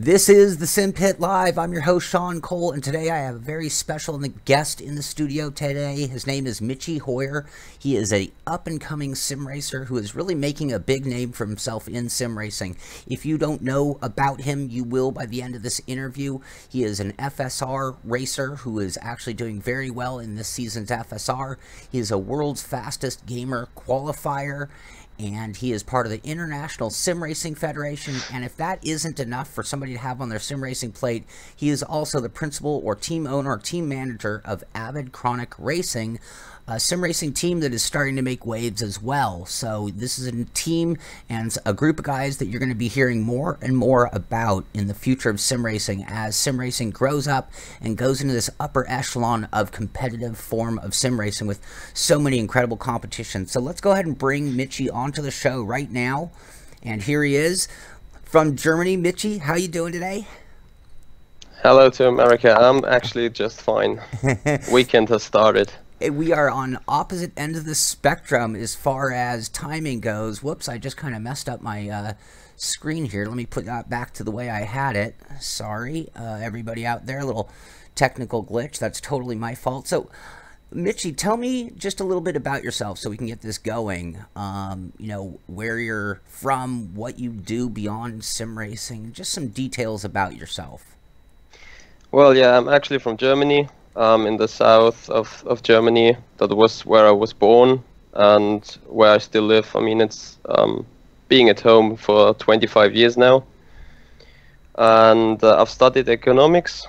This is the Simpit Live. I'm your host, Sean Cole, and today I have a very special guest in the studio today. His name is Michi Hoyer. He is a up-and-coming sim racer who is really making a big name for himself in sim racing. If you don't know about him, you will by the end of this interview. He is an FSR racer who is actually doing very well in this season's FSR. He is a world's fastest gamer qualifier, and he is part of the International Sim Racing Federation. And if that isn't enough for somebody to have on their sim racing plate, he is also the principal or team owner or team manager of Avid Chronic Racing, a sim racing team that is starting to make waves as well. So this is a team and a group of guys that you're going to be hearing more and more about in the future of sim racing as sim racing grows up and goes into this upper echelon of competitive form of sim racing with so many incredible competitions. So let's go ahead and bring Michi onto the show right now. And here he is from Germany. Michi, how you doing today? Hello to America. I'm actually just fine. Weekend has started. We are on opposite ends of the spectrum as far as timing goes. Whoops, I just kind of messed up my screen here. Let me put that back to the way I had it. Sorry, everybody out there, a little technical glitch. That's totally my fault. So, Michi, tell me just a little bit about yourself so we can get this going. You know, where you're from, what you do beyond sim racing, just some details about yourself. Well, yeah, I'm actually from Germany. In the south of Germany. That was where I was born and where I still live. I mean, it's being at home for 25 years now. And I've studied economics.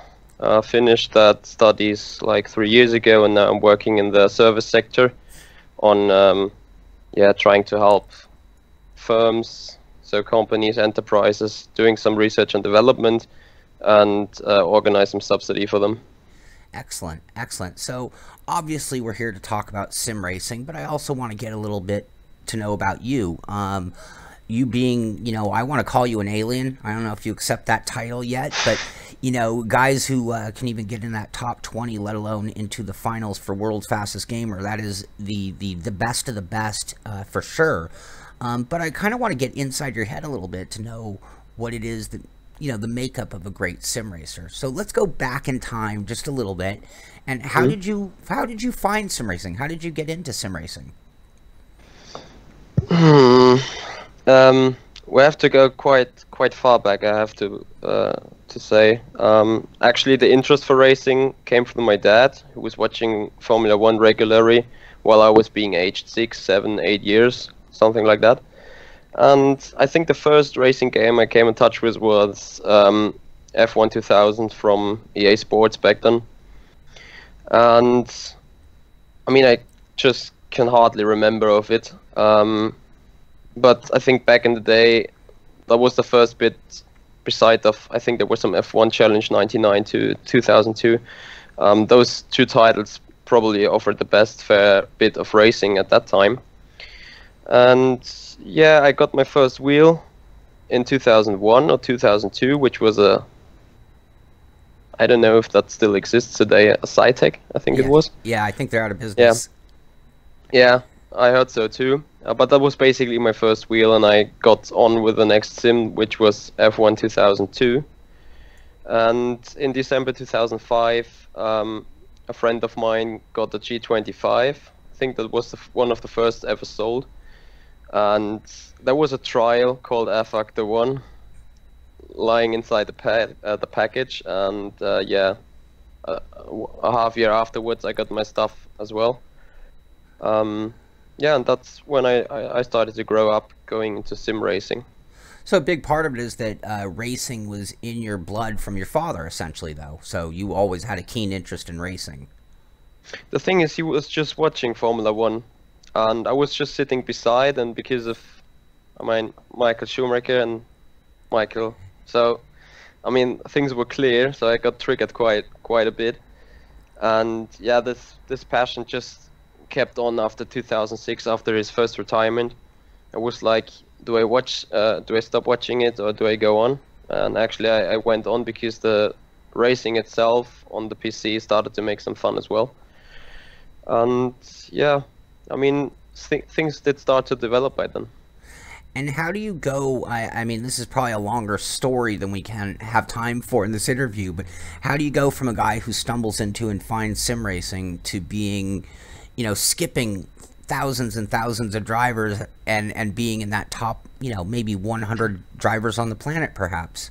Finished that studies like 3 years ago, and now I'm working in the service sector on trying to help firms, so companies, enterprises, doing some research and development and organize some subsidy for them. Excellent, excellent. So obviously we're here to talk about sim racing, but I also want to get a little bit to know about you. You being, you know, I want to call you an alien. I don't know if you accept that title yet, but, you know, guys who can even get in that top 20, let alone into the finals for World's Fastest Gamer, that is the best of the best for sure. But I kind of want to get inside your head a little bit to know what it is that, you know, the makeup of a great sim racer. So let's go back in time just a little bit. And how did you find sim racing? How did you get into sim racing? We have to go quite far back. I have to say. Actually, the interest for racing came from my dad, who was watching Formula One regularly while I was being aged 6, 7, 8 years, something like that. And I think the first racing game I came in touch with was F1 2000 from eSports back then. And I mean, I just can hardly remember of it. But I think back in the day, that was the first bit, beside of, I think there was some F1 Challenge 99 to 2002. Those two titles probably offered the best fair bit of racing at that time. And yeah, I got my first wheel in 2001 or 2002, which was I don't know if that still exists today, a Cytec, I think it was. Yeah, I think they're out of business. Yeah, I heard so too. But that was basically my first wheel, and I got on with the next sim, which was F1 2002. And in December 2005, a friend of mine got the G25. I think that was one of the first ever sold. And there was a trial called Air Factor 1 lying inside the package, and a half year afterwards I got my stuff as well. Yeah, and that's when I started to grow up going into sim racing. So a big part of it is that racing was in your blood from your father, essentially, though. So you always had a keen interest in racing. The thing is, he was just watching Formula One. And I was just sitting beside, and because of, I mean, Michael Schumacher and Michael, so, I mean, things were clear, so I got triggered quite a bit. And yeah, this passion just kept on after 2006, after his first retirement. I was like, do I stop watching it, or do I go on? And actually I went on because the racing itself on the PC started to make some fun as well. And yeah, I mean, things did start to develop by then. And how do you go, I mean, this is probably a longer story than we can have time for in this interview, but how do you go from a guy who stumbles into and finds sim racing to being, you know, skipping thousands and thousands of drivers and being in that top, you know, maybe 100 drivers on the planet, perhaps?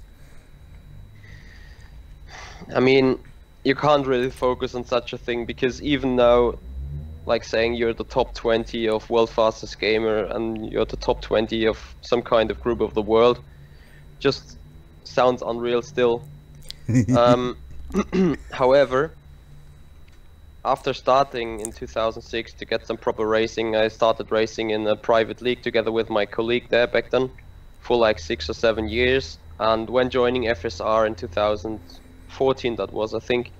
I mean, you can't really focus on such a thing, because even though, like saying you're the top 20 of world fastest gamer and you're the top 20 of some kind of group of the world, just sounds unreal still. However, after starting in 2006 to get some proper racing, I started racing in a private league together with my colleague there back then for like 6 or 7 years. And when joining FSR in 2014, that was, I think,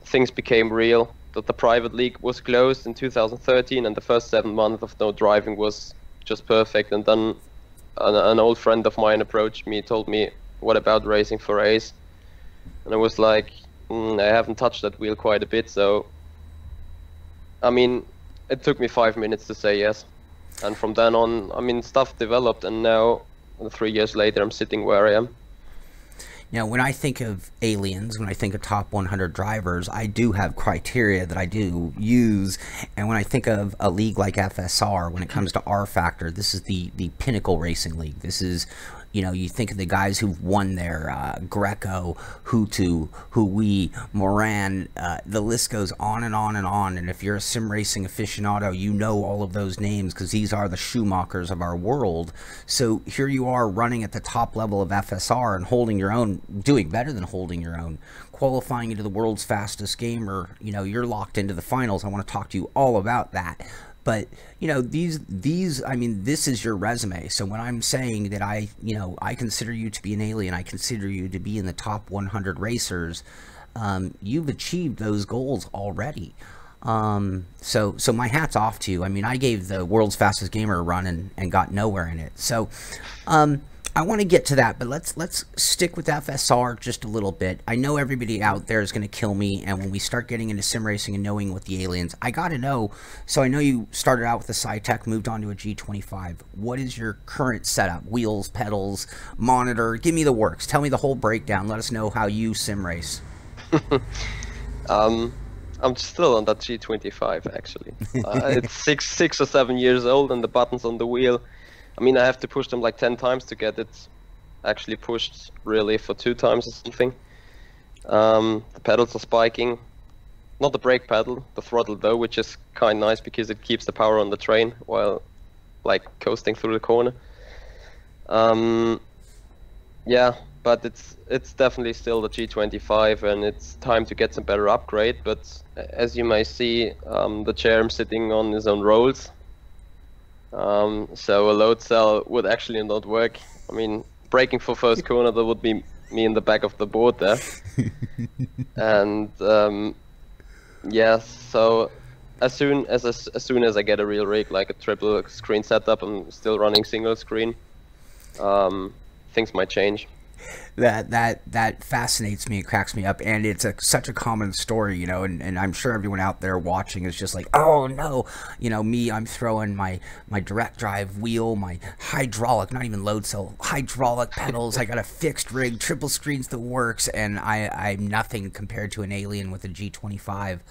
things became real. That the private league was closed in 2013, and the first 7 months of no driving was just perfect. And then an old friend of mine approached me, told me, what about racing for Ace? And I was like, I haven't touched that wheel quite a bit, so I mean, it took me 5 minutes to say yes. And from then on, I mean, stuff developed, and now 3 years later I'm sitting where I am. Now, when I think of aliens, when I think of top 100 drivers, I do have criteria that I do use. And when I think of a league like FSR, when it comes to R Factor, this is the pinnacle racing league. This is, you know, you think of the guys who've won there, Greco, Hutu, Hui, Moran, the list goes on and on and on. And if you're a sim racing aficionado, you know all of those names because these are the Schumachers of our world. So here you are running at the top level of FSR and holding your own, doing better than holding your own, qualifying into the world's fastest gamer. You know, you're locked into the finals. I want to talk to you all about that. But, you know, these, I mean, this is your resume. So when I'm saying that I consider you to be an alien, I consider you to be in the top 100 racers, you've achieved those goals already. So my hat's off to you. I mean, I gave the world's fastest gamer a run and got nowhere in it. So, I want to get to that, but let's stick with FSR just a little bit. I know everybody out there is going to kill me, and when we start getting into sim racing and knowing what the aliens, I got to know. So I know you started out with the SciTech, moved on to a G25. What is your current setup? Wheels, pedals, monitor? Give me the works. Tell me the whole breakdown. Let us know how you sim race. I'm still on that G25 actually. It's six or 7 years old, and the buttons on the wheel, I mean, I have to push them like 10 times to get it actually pushed really for 2 times or something. The pedals are spiking. Not the brake pedal, the throttle though, which is kind of nice because it keeps the power on the train while like coasting through the corner. Yeah, but it's definitely still the G25, and it's time to get some better upgrade. But as you may see, the chair I'm sitting on is on rolls. So a load cell would actually not work. I mean, braking for first corner, that would be me in the back of the board there. And yeah, so as soon as I get a real rig, like a triple screen setup, I'm still running single screen. Things might change. That fascinates me. It cracks me up, and it's such a common story, you know, and I'm sure everyone out there watching is just like, oh no, you know, me, I'm throwing my direct drive wheel, my hydraulic, not even load cell, hydraulic pedals, I got a fixed rig, triple screens that works, and I'm nothing compared to an alien with a G25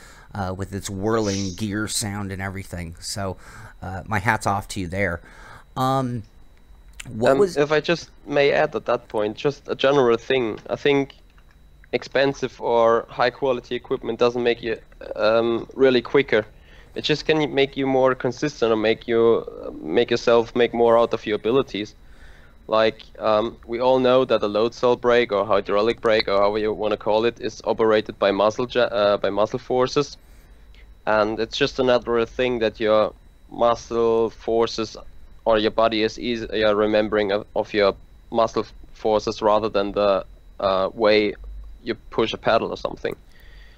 with its whirling gear sound and everything. So my hat's off to you there. If I just may add at that point, just a general thing. I think expensive or high quality equipment doesn't make you really quicker. It just can make you more consistent, or make yourself make more out of your abilities. Like we all know that a load cell brake or hydraulic brake, or however you want to call it, is operated by muscle forces, and it's just another thing that your muscle forces or your body is easier remembering of your muscle forces rather than the way you push a pedal or something.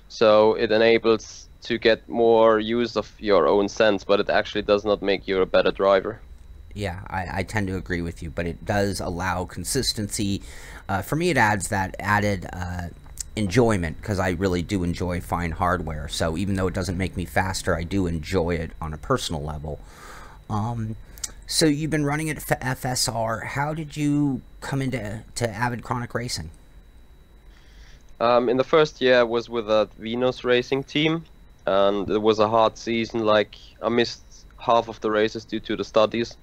So it enables to get more use of your own sense, but it actually does not make you a better driver. Yeah, I tend to agree with you, but it does allow consistency. For me, it adds that added enjoyment, because I really do enjoy fine hardware. So even though it doesn't make me faster, I do enjoy it on a personal level. So you've been running at FSR. How did you come into Avid Chronic Racing? In the first year, I was with a Venus racing team, and it was a hard season. Like, I missed half of the races due to the studies.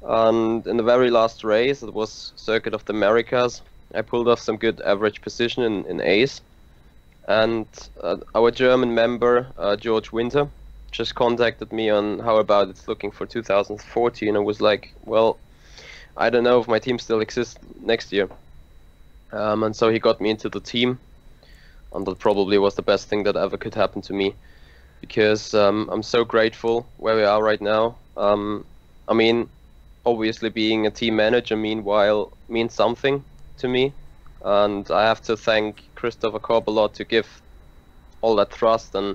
And in the very last race, it was Circuit of the Americas, I pulled off some good average position in Ace. And our German member, George Winter, just contacted me on how about it's looking for 2014. I was like, well, I don't know if my team still exists next year. And so he got me into the team, and that probably was the best thing that ever could happen to me, because I'm so grateful where we are right now. I mean, obviously being a team manager meanwhile means something to me, and I have to thank Christopher Korb a lot to give all that trust and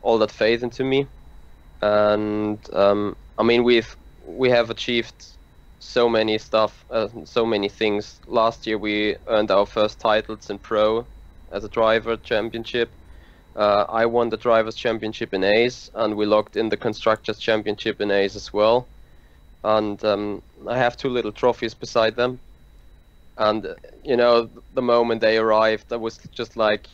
all that faith into me. And I mean, we have achieved so many stuff, so many things. Last year we earned our first titles in Pro as a driver championship. I won the drivers championship in Ace, and we locked in the constructors championship in Ace as well. And I have 2 little trophies beside them. And you know, the moment they arrived, I was just like,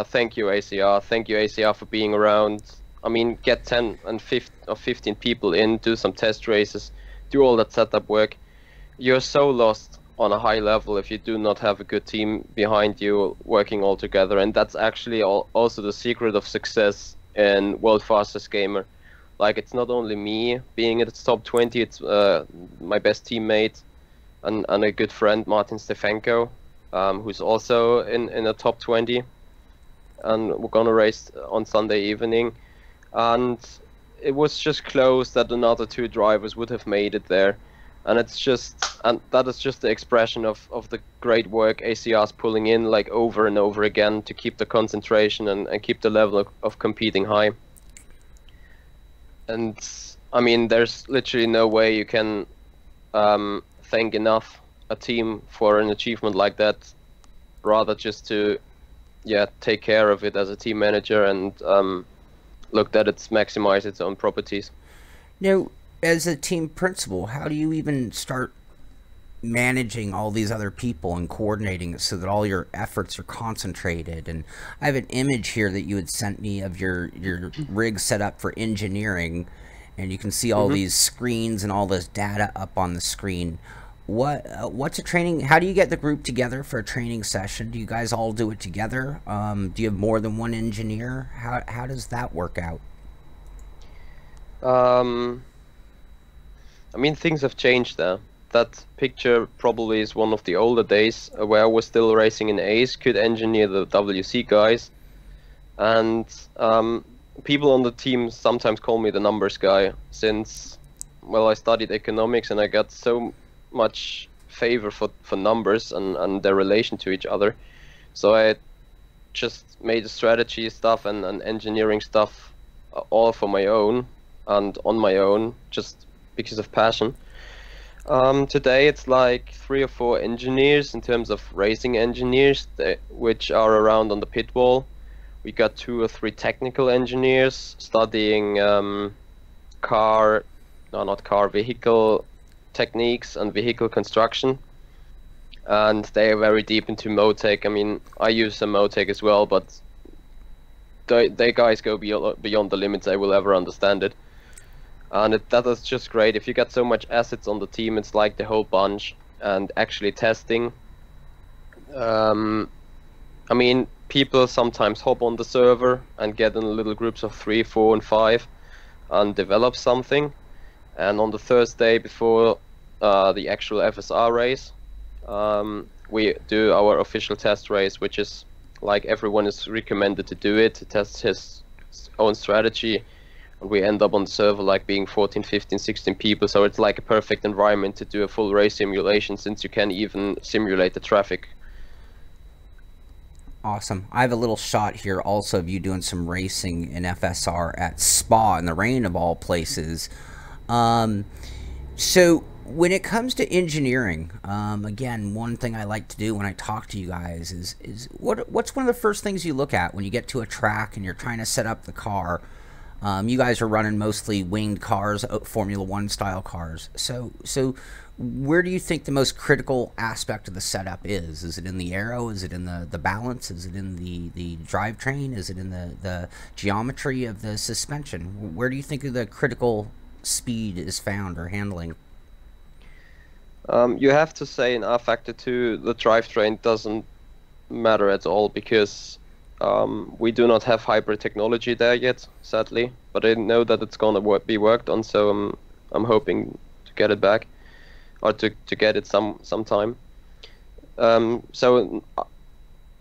thank you ACR for being around. I mean, get 10 and 15 people in, do some test races, do all that setup work. You're so lost on a high level if you do not have a good team behind you working all together, and that's actually also the secret of success in World Fastest Gamer. Like, it's not only me being in the top 20, it's my best teammate and a good friend, Martin Stefanko, who's also in the top 20, and we're gonna race on Sunday evening. And it was just close that another 2 drivers would have made it there, and that is just the expression of the great work ACR's pulling in, like, over and over again, to keep the concentration and keep the level of competing high. And I mean, there's literally no way you can thank enough a team for an achievement like that, rather just to take care of it as a team manager and look that it's maximize its own properties. Now, as a team principal, how do you even start managing all these other people and coordinating it so that all your efforts are concentrated? And I have an image here that you had sent me of your rig set up for engineering, and you can see all these screens and all this data up on the screen. What's a training? How do you get the group together for a training session? Do you guys all do it together? Do you have more than one engineer? How does that work out? I mean, things have changed there. That picture probably is one of the older days where I was still racing in Ace, could engineer the WC guys. And people on the team sometimes call me the numbers guy, since, well, I studied economics and I got so much favor for numbers and their relation to each other. So I just made the strategy stuff and engineering stuff all for my own and on my own, just because of passion. Today it's like 3 or 4 engineers in terms of racing engineers, which are around on the pit wall. We got 2 or 3 technical engineers studying vehicle techniques and vehicle construction, and they are very deep into Motec. I mean, I use some Motec as well, but they guys go beyond the limits I will ever understand it. And that is just great. If you got so much assets on the team, it's like the whole bunch. And actually testing, I mean, people sometimes hop on the server and get in little groups of 3, 4, and 5 and develop something. And on the Thursday before the actual FSR race, we do our official test race, which is like everyone is recommended to do it, to test his own strategy. And we end up on the server like being 14, 15, 16 people, so it's like a perfect environment to do a full race simulation, since you can even simulate the traffic. Awesome. I have a little shot here also of you doing some racing in FSR at Spa in the rain of all places. So when it comes to engineering, again, one thing I like to do when I talk to you guys is what's one of the first things you look at when you get to a track and you're trying to set up the car? You guys are running mostly winged cars, Formula One style cars. So where do you think the most critical aspect of the setup is? Is it in the aero? Is it in the balance? Is it in the drivetrain? Is it in the geometry of the suspension? Where do you think the critical speed is found or handling? You have to say in R-Factor 2 the drivetrain doesn't matter at all, because we do not have hybrid technology there yet, sadly. But I know that it's gonna be worked on, so I'm hoping to get it back, or to get it sometime. So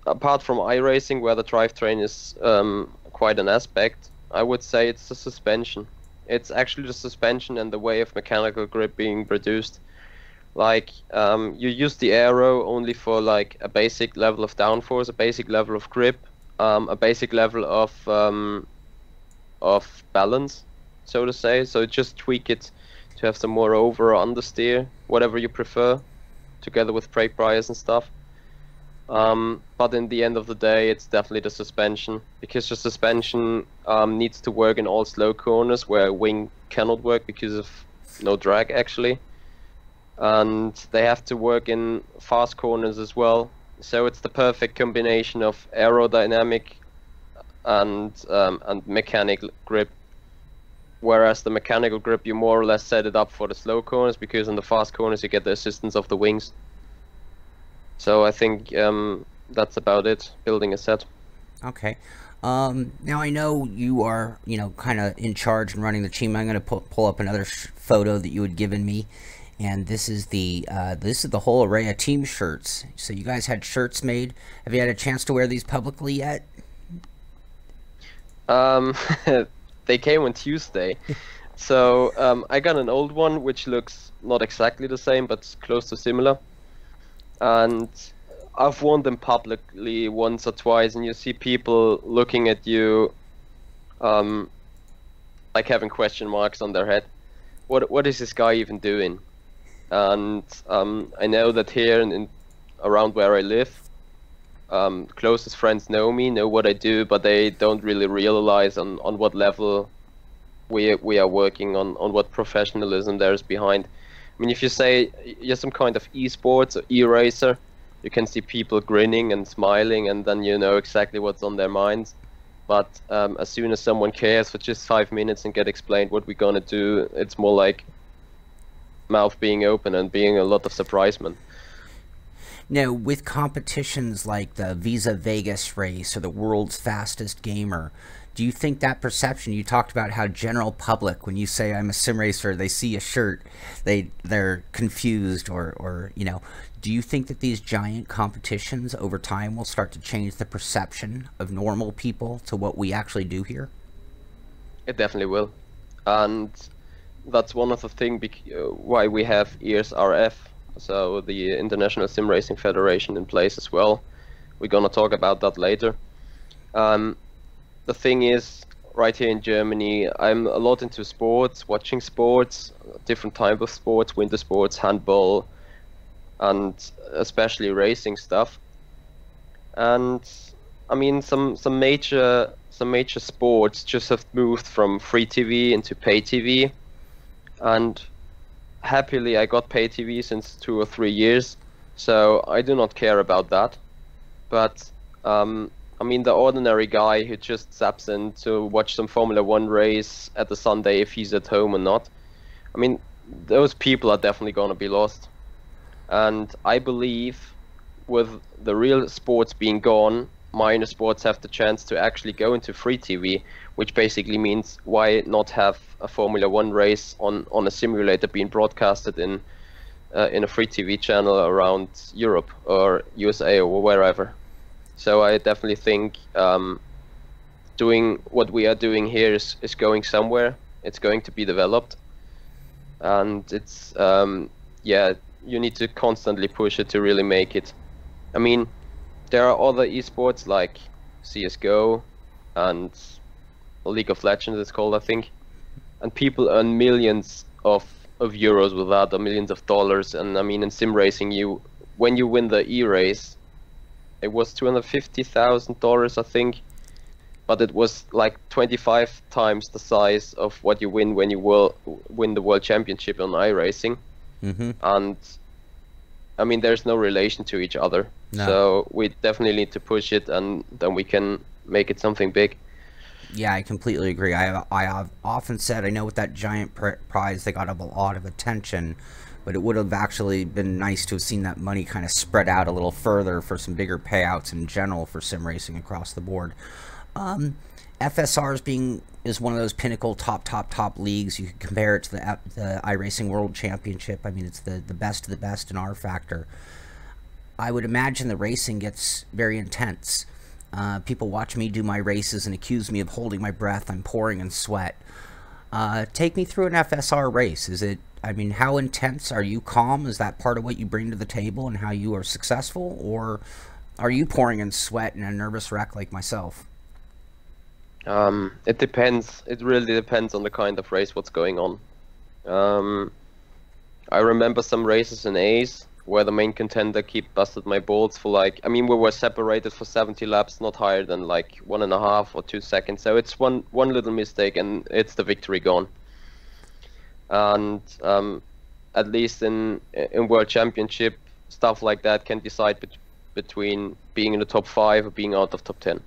apart from iRacing, where the drivetrain is quite an aspect, I would say it's the suspension. It's actually the suspension and the way of mechanical grip being produced. Like, you use the aero only for like a basic level of downforce, a basic level of grip, a basic level of balance, so to say. So just tweak it to have some more over or understeer, whatever you prefer, together with brake bias and stuff. But in the end of the day, it's definitely the suspension, because the suspension needs to work in all slow corners where a wing cannot work because of no drag actually. And they have to work in fast corners as well. So it's the perfect combination of aerodynamic and mechanical grip. Whereas the mechanical grip, you more or less set it up for the slow corners, because in the fast corners you get the assistance of the wings. So I think that's about it, building a set. Okay. Now I know you are, kind of in charge and running the team. I'm going to pull up another photo that you had given me. And this is the whole array of team shirts. So you guys had shirts made. Have you had a chance to wear these publicly yet? They came on Tuesday. So I got an old one which looks not exactly the same, but close to similar. And I've worn them publicly once or twice, and you see people looking at you like having question marks on their head. What is this guy even doing? And I know that here in around where I live, closest friends know me, know what I do, but they don't really realize on what level we are working on what professionalism there is behind. I mean, if you say you're some kind of eSports or e-racer, you can see people grinning and smiling, and then you know exactly what's on their minds. But as soon as someone cares for just 5 minutes and get explained what we're gonna do, it's more like mouth being open and being a lot of surprisement. Now, with competitions like the Visa Vegas race or the world's fastest gamer, do you think that perception, you talked about how general public, when you say I'm a sim racer, they see a shirt, they're confused, or do you think that these giant competitions over time will start to change the perception of normal people to what we actually do here? It definitely will. And that's one of the things why we have ISRF, so the International Sim Racing Federation, in place as well. We're gonna talk about that later. The thing is, right here in Germany, I'm a lot into sports, watching sports, different type of sports, winter sports, handball, and especially racing stuff. And I mean, some major sports just have moved from free TV into pay TV. And happily I got pay TV since 2 or 3 years, so I do not care about that. But I mean, the ordinary guy who just zaps in to watch some Formula One race at the Sunday, if he's at home or not, I mean, those people are definitely going to be lost. And I believe with the real sports being gone, minor sports have the chance to actually go into free TV, which basically means why not have a Formula One race on a simulator being broadcasted in a free TV channel around Europe or USA or wherever. So I definitely think doing what we are doing here is going somewhere. It's going to be developed, and it's yeah, you need to constantly push it to really make it. I mean, there are other esports like CSGO and League of Legends, it's called, I think, and people earn millions of euros with that, or millions of dollars. And I mean, in sim racing, when you win the e-race, it was $250,000, I think, but it was like 25 times the size of what you win when you win the world championship on iRacing. And I mean, there's no relation to each other. No. So we definitely need to push it, and then we can make it something big. Yeah, I completely agree. I've often said, I know with that giant prize, they got a lot of attention, but it would have actually been nice to have seen that money kind of spread out a little further for some bigger payouts in general for sim racing across the board. FSR is one of those pinnacle top leagues. You can compare it to the iRacing World Championship. I mean, it's the best of the best in our factor. I would imagine the racing gets very intense. People watch me do my races and accuse me of holding my breath. I'm pouring in sweat. Take me through an FSR race. I mean, how intense? Are you calm? Is that part of what you bring to the table and how you are successful? Or are you pouring in sweat and a nervous wreck like myself? It depends. It really depends on the kind of race, what's going on. I remember some races in A's where the main contender busted my balls for like, I mean, we were separated for 70 laps, not higher than like 1.5 or 2 seconds. So it's one little mistake and it's the victory gone. And at least in World Championship, stuff like that can decide between being in the top 5 or being out of top 10.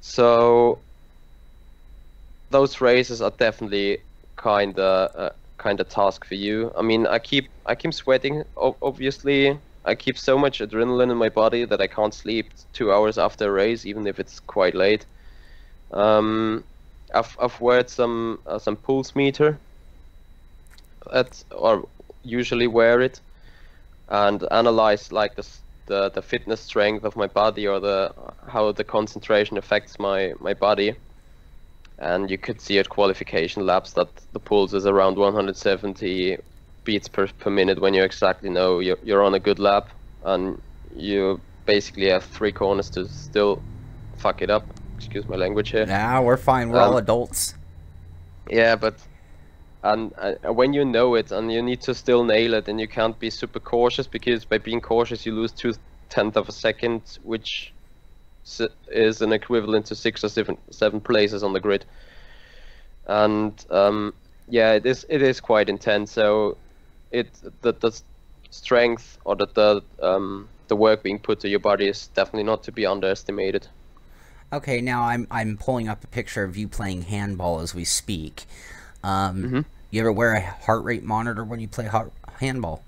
So those races are definitely kind of task for you. I mean, I keep sweating. Obviously, I keep so much adrenaline in my body that I can't sleep 2 hours after a race, even if it's quite late. I've wear some pulse meter, or usually wear it, and analyze like the fitness strength of my body, or how the concentration affects my body. And you could see at qualification laps that the pulse is around 170 beats per minute, when you exactly know you're on a good lap, and you basically have 3 corners to still fuck it up. Excuse my language here. Nah, we're fine. We're all adults. Yeah, but and when you know it, and you need to still nail it, and you can't be super cautious, because by being cautious you lose 0.2 of a second, which is an equivalent to 6 or 7 places on the grid. And yeah, it is quite intense. So the strength, or the work being put to your body, is definitely not to be underestimated. Okay, now I'm pulling up a picture of you playing handball as we speak. You ever wear a heart rate monitor when you play handball?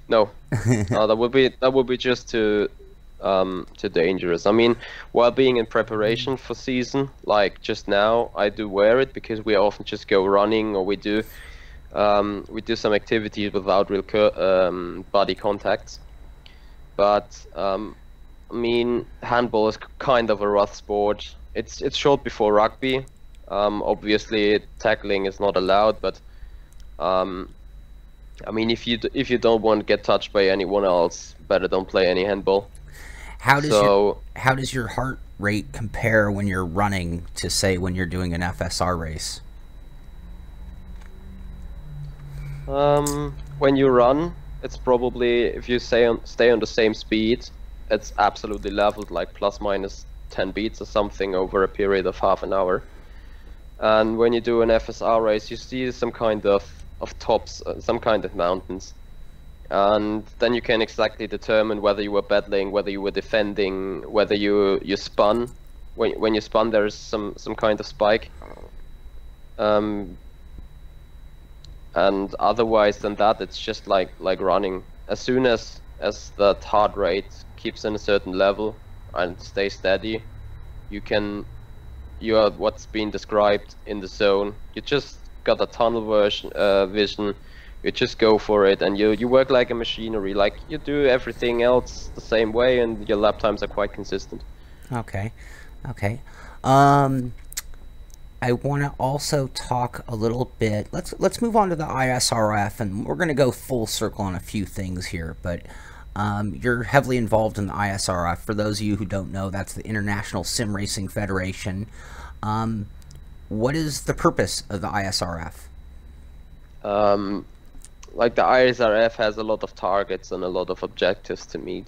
No, no, that would be just too dangerous. I mean, while being in preparation for season, like just now, I do wear it because we often just go running, or we do some activities without real body contacts. But I mean, handball is kind of a rough sport. It's short before rugby. Obviously, tackling is not allowed, but I mean, if you don't want to get touched by anyone else, better don't play any handball. How does your heart rate compare when you're running to, say, when you're doing an FSR race? When you run, it's probably, if you stay on the same speed, it's absolutely leveled, like plus minus 10 beats or something over a period of half an hour. And when you do an FSR race, you see some kind of tops, some kind of mountains. And then you can exactly determine whether you were battling, whether you were defending, whether you spun. When you spun, there's some kind of spike. And otherwise than that, it's just like running. As soon as that heart rate keeps in a certain level and stays steady, you are what's being described in the zone. You just got a tunnel vision. You just go for it, and you work like a machinery. Like, you do everything else the same way, and your lap times are quite consistent. Okay. I want to also talk a little bit. Let's move on to the ISRF, and we're going to go full circle on a few things here. But you're heavily involved in the ISRF. For those of you who don't know, that's the International Sim Racing Federation. What is the purpose of the ISRF? Like, the ISRF has a lot of targets and a lot of objectives to meet.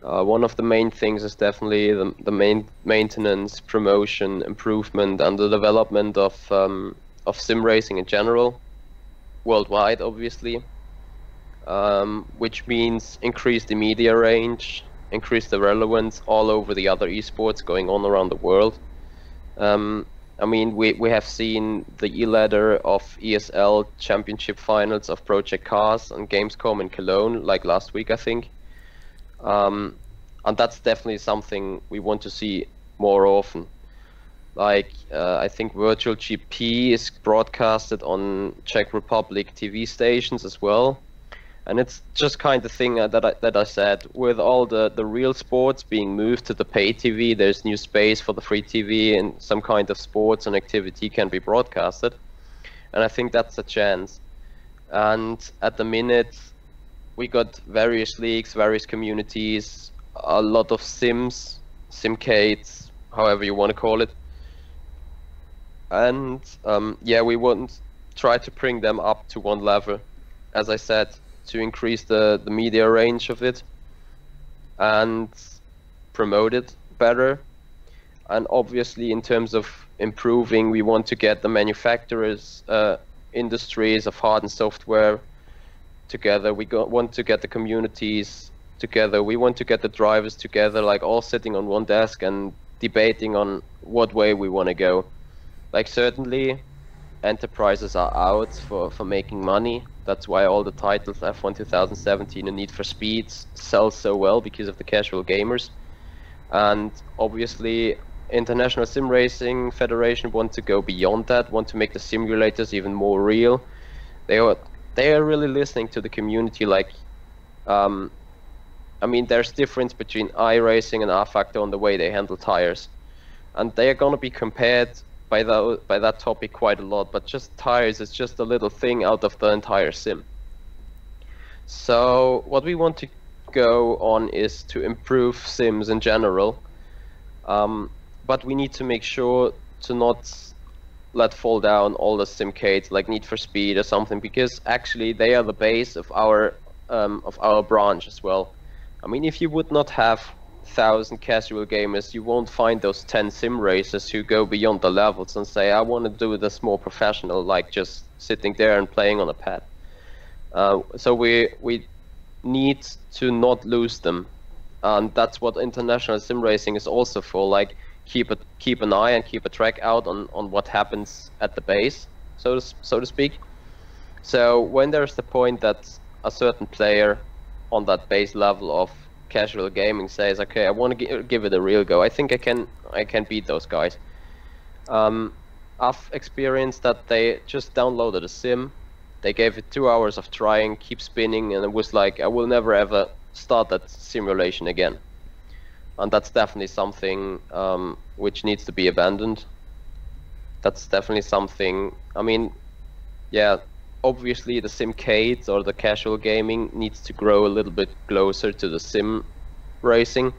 One of the main things is definitely the main maintenance, promotion, improvement, and the development of sim racing in general, worldwide, obviously. Which means increase the media range, increase the relevance all over the other esports going on around the world. I mean, we have seen the e-ladder of ESL championship finals of Project Cars and Gamescom in Cologne, like last week, I think. And that's definitely something we want to see more often. Like, I think Virtual GP is broadcasted on Czech Republic TV stations as well. And it's just kind of thing that I said, with all the real sports being moved to the pay TV, there's new space for the free TV, and some kind of sports and activity can be broadcasted. And I think that's a chance. And at the minute, we got various leagues, various communities, a lot of sims, simcades, however you want to call it. And yeah, we want try to bring them up to one level, as I said, to increase the media range of it and promote it better. And obviously, in terms of improving, we want to get the manufacturers, industries of hard and software together. We want to get the communities together. We want to get the drivers together, like all sitting on one desk and debating on what way we want to go. Like, certainly enterprises are out for making money. That's why all the titles, F1 2017 and Need for Speed, sell so well, because of the casual gamers. And obviously, International Sim Racing Federation want to go beyond that, want to make the simulators even more real. They are really listening to the community. Like, I mean, there's difference between iRacing and rFactor on the way they handle tires, and they are going to be compared by that topic quite a lot. But just tires is just a little thing out of the entire sim. So what we want to go on is to improve sims in general, but we need to make sure to not let fall down all the simcades like Need for Speed or something, because actually they are the base of our branch as well. I mean, if you would not have 1,000 casual gamers, you won't find those 10 sim racers who go beyond the levels and say, I want to do this more professional, like just sitting there and playing on a pad. So we need to not lose them, and that's what international sim racing is also for. Like, keep an eye and keep a track out on what happens at the base, so to speak. So when there's the point that a certain player on that base level of casual gaming says, okay, I want to give it a real go, I think I can beat those guys. I've experienced that they just downloaded a sim, they gave it 2 hours of trying, keep spinning, and it was like, I will never ever start that simulation again. And that's definitely something which needs to be abandoned. That's definitely something, I mean, yeah, obviously the simcades or the casual gaming needs to grow a little bit closer to the sim racing,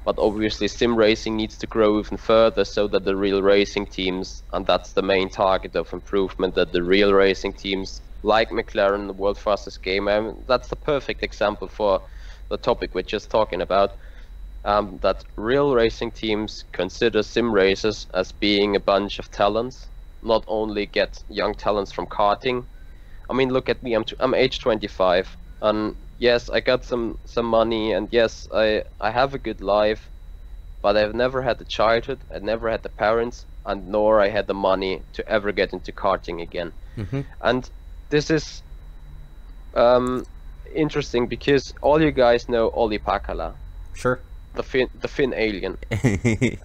but obviously sim racing needs to grow even further, so that the real racing teams, and that's the main target of improvement, that the real racing teams like McLaren, the world fastest game, that's the perfect example for the topic we're just talking about, that real racing teams consider sim racers as being a bunch of talents, not only get young talents from karting. I mean, look at me, I'm age 25, and yes, I got some money, and yes, I have a good life, but I've never had the childhood, I never had the parents, and nor I had the money to ever get into karting again. And this is interesting, because all you guys know Olli Pacala. Sure. The Finn alien.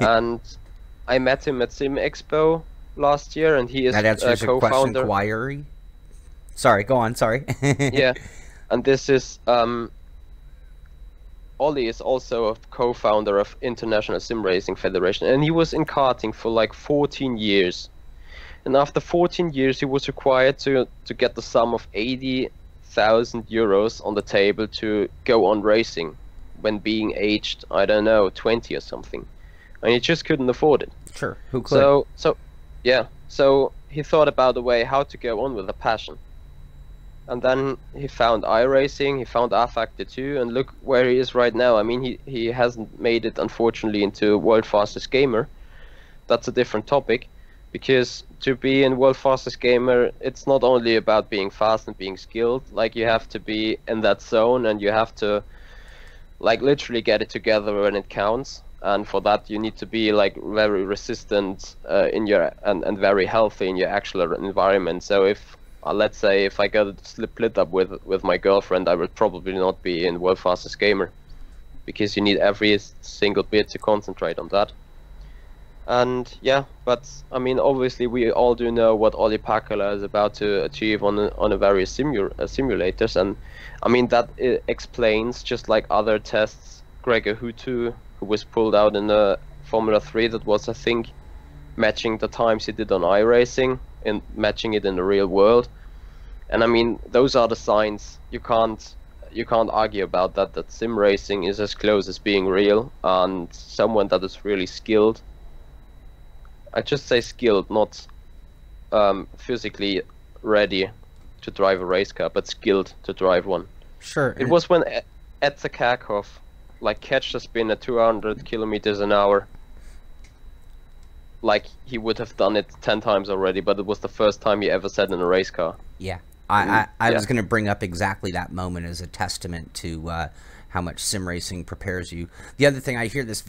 And I met him at Sim Expo last year, and he is a co-founder. Inquiry. Sorry, go on, sorry. Yeah, and this is Olli is also a co-founder of International Sim Racing Federation, and he was in karting for like 14 years. And after 14 years, he was required to get the sum of 80,000 euros on the table to go on racing, when being aged, I don't know, 20 or something. And he just couldn't afford it. Sure, who could? So yeah, so he thought about a way how to go on with a passion. And then he found iRacing, he found rFactor 2, and look where he is right now. I mean, he hasn't made it, unfortunately, into world fastest gamer. That's a different topic, because to be in world fastest gamer, it's not only about being fast and being skilled. Like, you have to be in that zone, and you have to, like, literally get it together when it counts. And for that, you need to be like very resistant in your and very healthy in your actual environment. So if let's say if I got a split up with my girlfriend, I would probably not be in world fastest gamer, because you need every single bit to concentrate on that. And yeah, but I mean, obviously we all do know what Olli Pacala is about to achieve on a various simulators, and I mean that explains, just like other tests, Gregor Hutu, who was pulled out in the Formula 3, that was, I think, matching the times he did on iRacing and matching it in the real world. And I mean, those are the signs. You can't argue about that. That sim racing is as close as being real, and someone that is really skilled. I just say skilled, not physically ready to drive a race car, but skilled to drive one. Sure. It was when Etzekakov like catch the spin at 200 kilometers an hour. Like, he would have done it 10 times already, but it was the first time he ever sat in a race car. Yeah, I was going to bring up exactly that moment as a testament to how much sim racing prepares you. The other thing, I hear this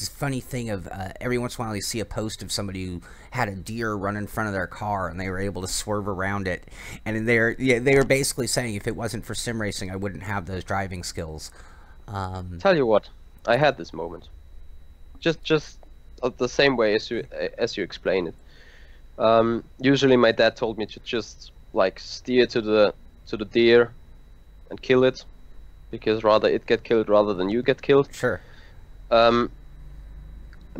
funny thing of every once in a while you see a post of somebody who had a deer run in front of their car and they were able to swerve around it, and they were basically saying, if it wasn't for sim racing, I wouldn't have those driving skills. Tell you what, I had this moment, just the same way as you explain it. Usually my dad told me to just like steer to the deer and kill it, because rather it get killed rather than you get killed. Sure. But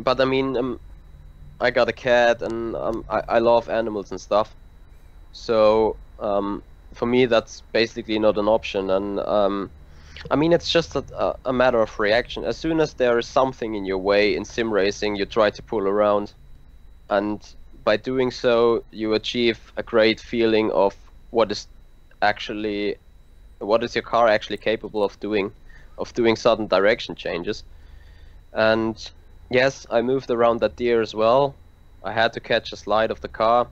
I mean, I got a cat, and I love animals and stuff. So for me, that's basically not an option. And I mean, it's just a matter of reaction. As soon as there is something in your way in sim racing, you try to pull around, and by doing so, you achieve a great feeling of what is your car actually capable of doing sudden direction changes. And yes, I moved around that deer as well. I had to catch a slide of the car,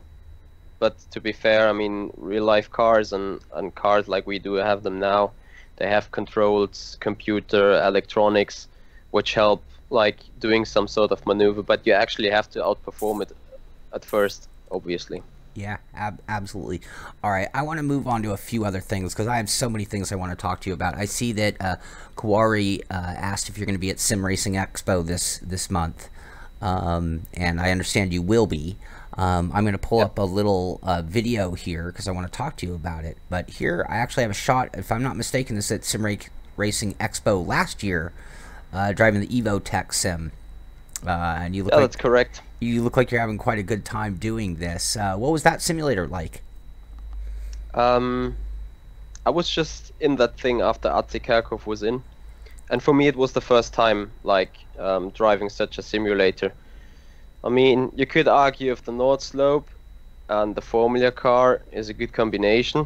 but to be fair, I mean, real life cars and cars like we do have them now, they have controls, computer, electronics, which help like doing some sort of maneuver, but you actually have to outperform it at first, obviously. Yeah, absolutely. All right, I want to move on to a few other things, because I have so many things I want to talk to you about. I see that Kawari asked if you're going to be at Sim Racing Expo this month, and I understand you will be. I'm going to pull up a little video here because I want to talk to you about it. But here, I actually have a shot, if I'm not mistaken, this is at Sim Racing Expo last year, driving the Evo Tech Sim. And you look that's correct. You look like you're having quite a good time doing this. What was that simulator like? I was just in that thing after Atzekakov was in, and for me it was the first time like driving such a simulator. I mean, you could argue if the Nordschleife and the Formula car is a good combination,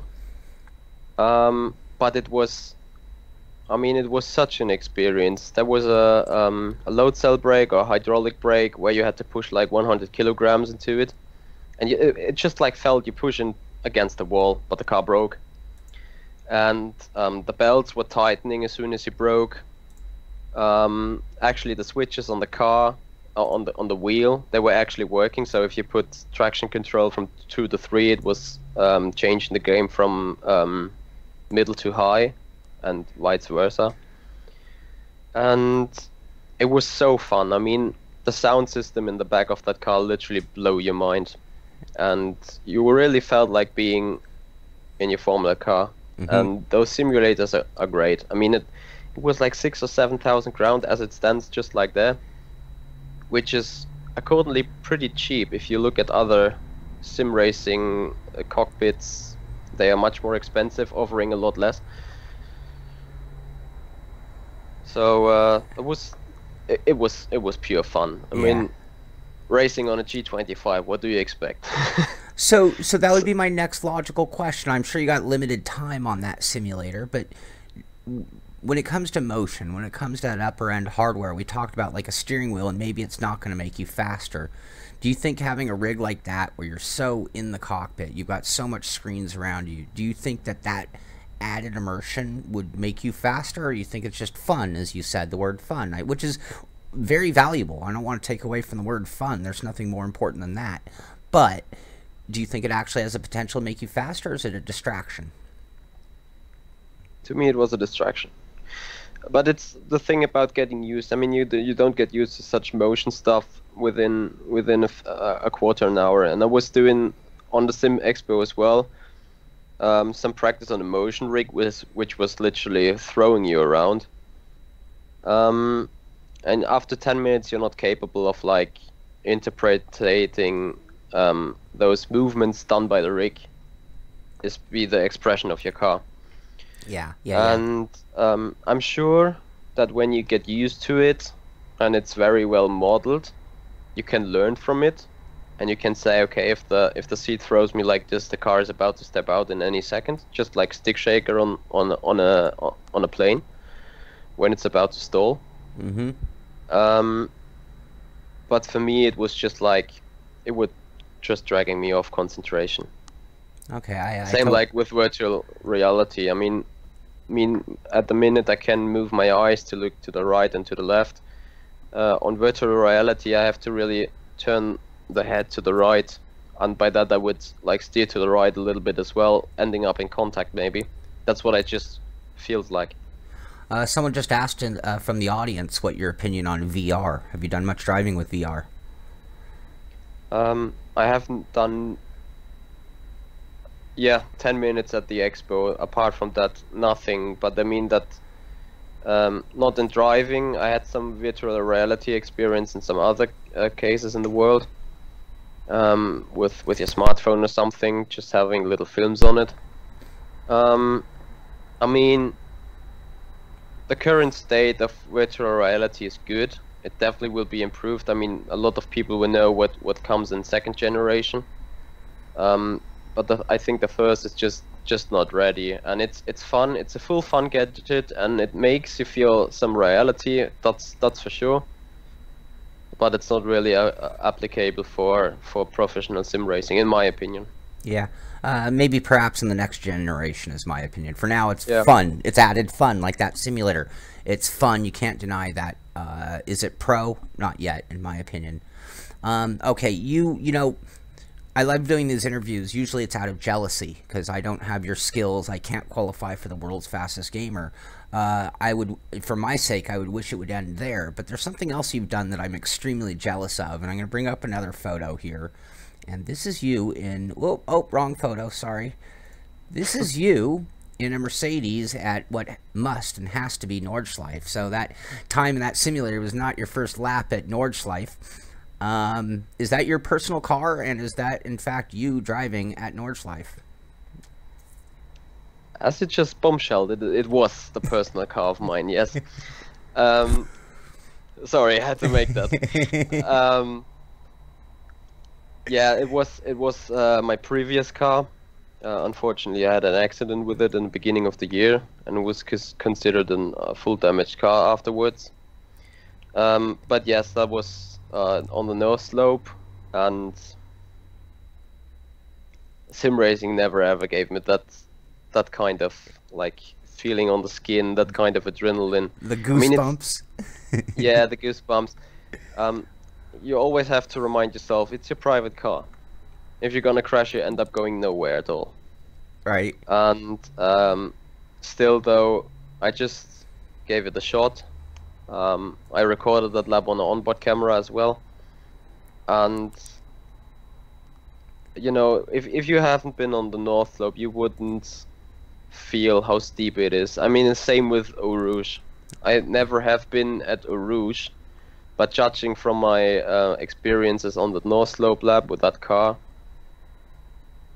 but it was, I mean, it was such an experience. There was a load cell brake or hydraulic brake where you had to push like 100 kilograms into it, and it just like felt you pushing against the wall, but the car broke. And the belts were tightening as soon as you broke. Actually, the switches on the car, on the wheel, they were actually working. So if you put traction control from 2 to 3, it was changing the game from middle to high, and vice versa. And it was so fun. I mean, the sound system in the back of that car literally blew your mind, and you really felt like being in your Formula car. And those simulators are great. I mean, it was like 6,000 or 7,000 ground as it stands, just like there, which is accordingly pretty cheap. If you look at other sim racing cockpits, they are much more expensive, offering a lot less. So it was pure fun. I mean, racing on a G25, what do you expect? So that would be my next logical question. I'm sure you got limited time on that simulator, but when it comes to motion, when it comes to that upper end hardware, we talked about like a steering wheel, and maybe it's not going to make you faster. Do you think having a rig like that, where you're so in the cockpit, you've got so much screens around you, do you think that added immersion would make you faster, or you think it's just fun, as you said, the word fun, which is very valuable. I don't want to take away from the word fun. There's nothing more important than that. But do you think it actually has the potential to make you faster, or is it a distraction? To me, it was a distraction. But it's the thing about getting used. I mean, you don't get used to such motion stuff within a quarter an hour. And I was doing on the Sim Expo as well some practice on the motion rig, which was literally throwing you around. And after 10 minutes, you're not capable of like interpreting those movements done by the rig is be the expression of your car. And I'm sure that when you get used to it and it's very well modeled, you can learn from it, and you can say, okay, if the seat throws me like this, the car is about to step out in any second, just like stick shaker on a plane when it's about to stall. But for me, it was just like it would just dragging me off concentration. Okay, same like with virtual reality. I mean, at the minute I can move my eyes to look to the right and to the left. On virtual reality, I have to really turn the head to the right, and by that I would like steer to the right a little bit as well, ending up in contact maybe. That's what it just feels like. Someone just asked from the audience what your opinion on VR. Have you done much driving with VR? I haven't done 10 minutes at the expo. Apart from that, nothing. But I mean that not in driving. I had some virtual reality experience in some other cases in the world, with your smartphone or something, just having little films on it. I mean, the current state of virtual reality is good. It definitely will be improved. I mean, a lot of people will know what comes in second generation. But I think the first is just not ready, and it's fun. It's a full fun gadget, and it makes you feel some reality. That's for sure. But it's not really applicable for professional sim racing, in my opinion. Yeah, maybe perhaps in the next generation, is my opinion. For now, it's fun. It's added fun, like that simulator. It's fun. You can't deny that. Is it pro? Not yet, in my opinion. Okay, you know, I love doing these interviews. Usually it's out of jealousy because I don't have your skills. I can't qualify for the world's fastest gamer. I would, for my sake, I would wish it would end there. But there's something else you've done that I'm extremely jealous of, and I'm going to bring up another photo here. And this is you in, oh, wrong photo, sorry. This is you in a Mercedes at what must and has to be Nordschleife. So that time in that simulator was not your first lap at Nordschleife. Is that your personal car, and is that in fact you driving at Nordschleife? As it just bombshelled, it was the personal car of mine, yes. Sorry, I had to make that. Yeah, it was my previous car. Unfortunately, I had an accident with it in the beginning of the year, and it was considered a full damaged car afterwards. But yes, that was on the North Slope, and sim racing never ever gave me that kind of like feeling on the skin, that kind of adrenaline. The goosebumps. I mean, yeah, the goosebumps. You always have to remind yourself it's your private car. If you're gonna crash, you end up going nowhere at all. Right. And still, though, I just gave it a shot. I recorded that lap on an onboard camera as well. And you know, if you haven't been on the North Slope, you wouldn't feel how steep it is. I mean, the same with Eau Rouge. I never have been at Eau Rouge, but judging from my experiences on the North Slope lap with that car,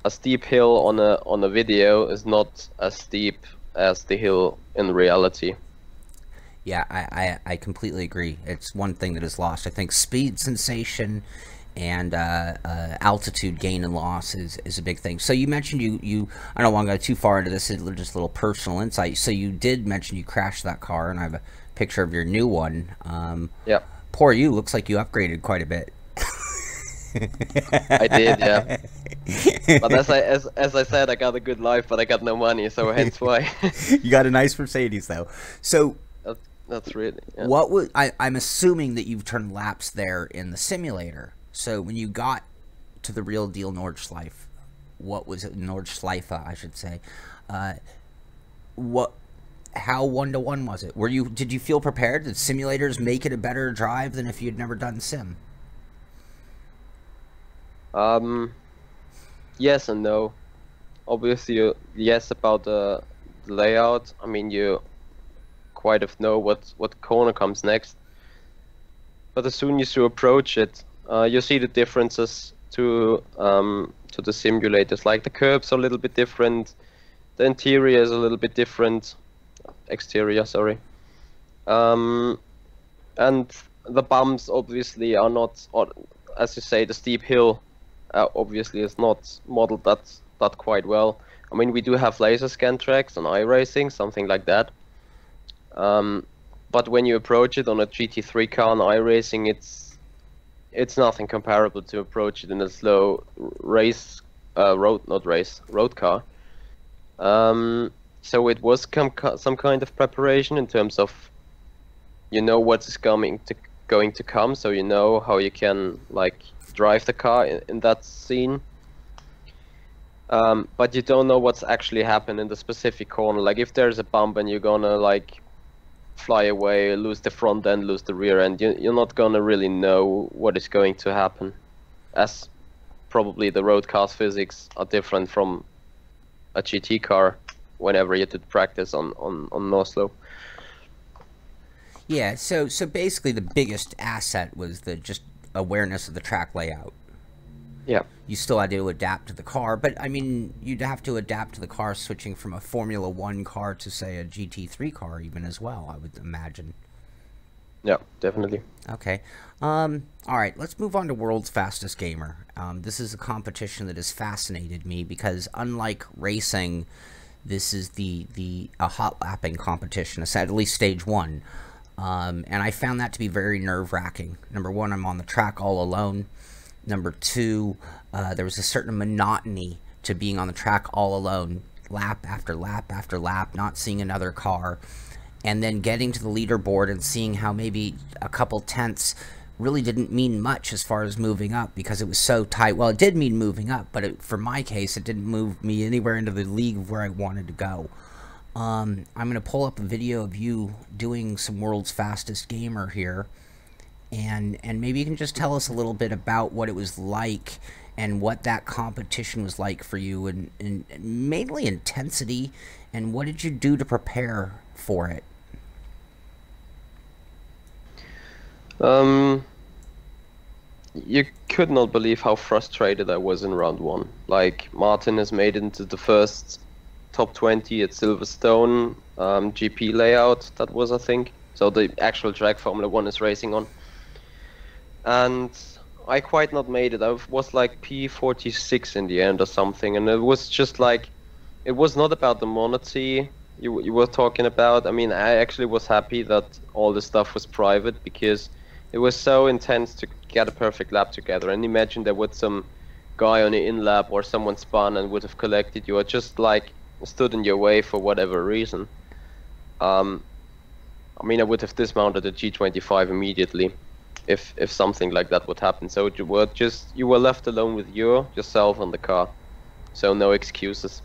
a steep hill on a video is not as steep as the hill in reality. Yeah, I completely agree. It's one thing that is lost. I think speed sensation and altitude gain and loss is a big thing. So you mentioned you I don't want to go too far into this, it's just a little personal insight. So you did mention you crashed that car, and I have a picture of your new one. Yeah. Poor you, looks like you upgraded quite a bit. I did, yeah. But as I said, I got a good life, but I got no money, so hence why. You got a nice Mercedes though. So that's really, yeah. What would I'm assuming that you've turned laps there in the simulator. So when you got to the real deal Nordschleife, what was it? Nordschleife, I should say. How 1-to-1 was it? Did you feel prepared? Did simulators make it a better drive than if you'd never done sim? Yes and no. Obviously, yes about the layout. I mean, you quite of know what corner comes next. But as soon as you approach it, you see the differences to the simulators. Like the curbs are a little bit different, the interior is a little bit different, exterior, sorry. And the bumps obviously are not, as you say, the steep hill obviously is not modeled that quite well. I mean, we do have laser scan tracks on iRacing, something like that. But when you approach it on a GT3 car on iRacing, it's nothing comparable to approach it in a slow race, road car. So it was some kind of preparation in terms of, you know, what's going to come, so you know how you can like drive the car in that scene. But you don't know what's actually happened in the specific corner. Like if there's a bump and you're gonna like fly away, lose the front end, lose the rear end, you're not gonna really know what is going to happen, as probably the road car's physics are different from a GT car whenever you did practice on no slope. Yeah, so basically the biggest asset was the just awareness of the track layout. Yeah. You still had to adapt to the car, but I mean, you'd have to adapt to the car switching from a Formula 1 car to, say, a GT3 car even as well, I would imagine. Yeah, definitely. Okay. All right, let's move on to World's Fastest Gamer. This is a competition that has fascinated me because unlike racing, this is a hot lapping competition, at least stage 1. And I found that to be very nerve-wracking. Number 1, I'm on the track all alone. Number 2, there was a certain monotony to being on the track all alone, lap after lap after lap, not seeing another car, and then getting to the leaderboard and seeing how maybe a couple tenths really didn't mean much as far as moving up because it was so tight. Well, it did mean moving up, but for my case, it didn't move me anywhere into the league where I wanted to go. I'm going to pull up a video of you doing some World's Fastest Gamer here. And maybe you can just tell us a little bit about what it was like and what that competition was like for you, and mainly intensity, and what did you do to prepare for it? You could not believe how frustrated I was in round 1. Like, Martin has made it into the first top 20 at Silverstone, GP layout, that was, I think. So the actual track Formula 1 is racing on. And I quite not made it. I was like P46 in the end or something, and it was just like, it was not about the monotony you were talking about. I mean, I actually was happy that all the stuff was private because it was so intense to get a perfect lap together. And imagine there was some guy on the in lap or someone spun and would have collected you, or just like stood in your way for whatever reason. I mean, I would have dismounted the G25 immediately if something like that would happen. So you were left alone with yourself on the car, so no excuses.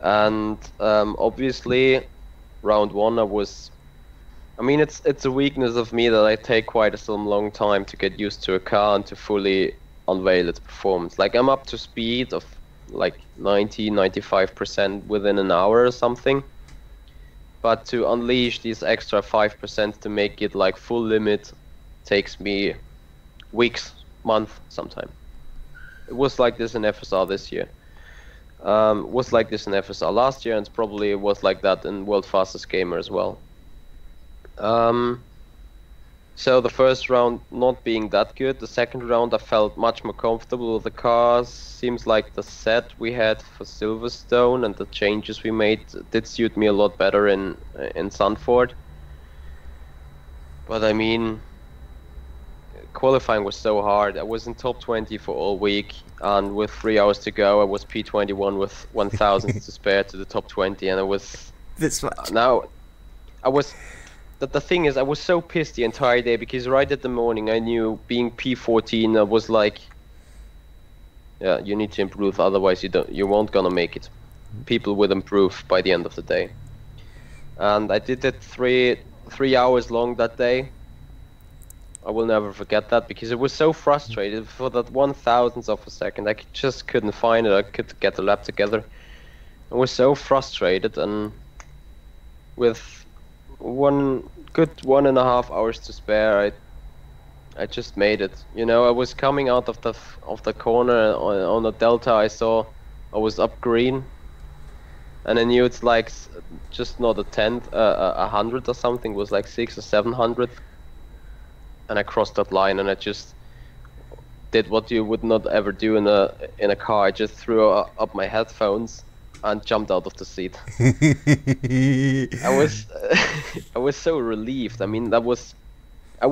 And obviously round 1 I mean, it's a weakness of me that I take quite some long time to get used to a car and to fully unveil its performance. Like, I'm up to speed of like 90-95% within an hour or something, but to unleash these extra 5% to make it like full limit takes me weeks, months, sometime. It was like this in FSR this year. Was like this in FSR last year, and probably it was like that in World Fastest Gamer as well. So the first round not being that good, the second round I felt much more comfortable with the cars. Seems like the set we had for Silverstone and the changes we made did suit me a lot better in Zandvoort. But I mean, qualifying was so hard. I was in top 20 for all week, and with 3 hours to go, I was P21 with 1,000 to spare to the top 20, and I was This much. now I was. The thing is, I was so pissed the entire day because right at the morning I knew being P14, I was like, yeah, you need to improve, otherwise you won't gonna make it. People will improve by the end of the day. And I did it three hours long that day. I will never forget that because it was so frustrated for that 1,000th of a second. I just couldn't find it. I could get the lap together. I was so frustrated, and with good 1.5 hours to spare, I just made it. You know, I was coming out of the corner on the delta. I saw I was up green, and I knew it's like just not a tenth, 100 or something. It was like 600 or 700, and I crossed that line, and I just did what you would not ever do in a car. I just threw up my headphones and jumped out of the seat. I was so relieved. I mean, I was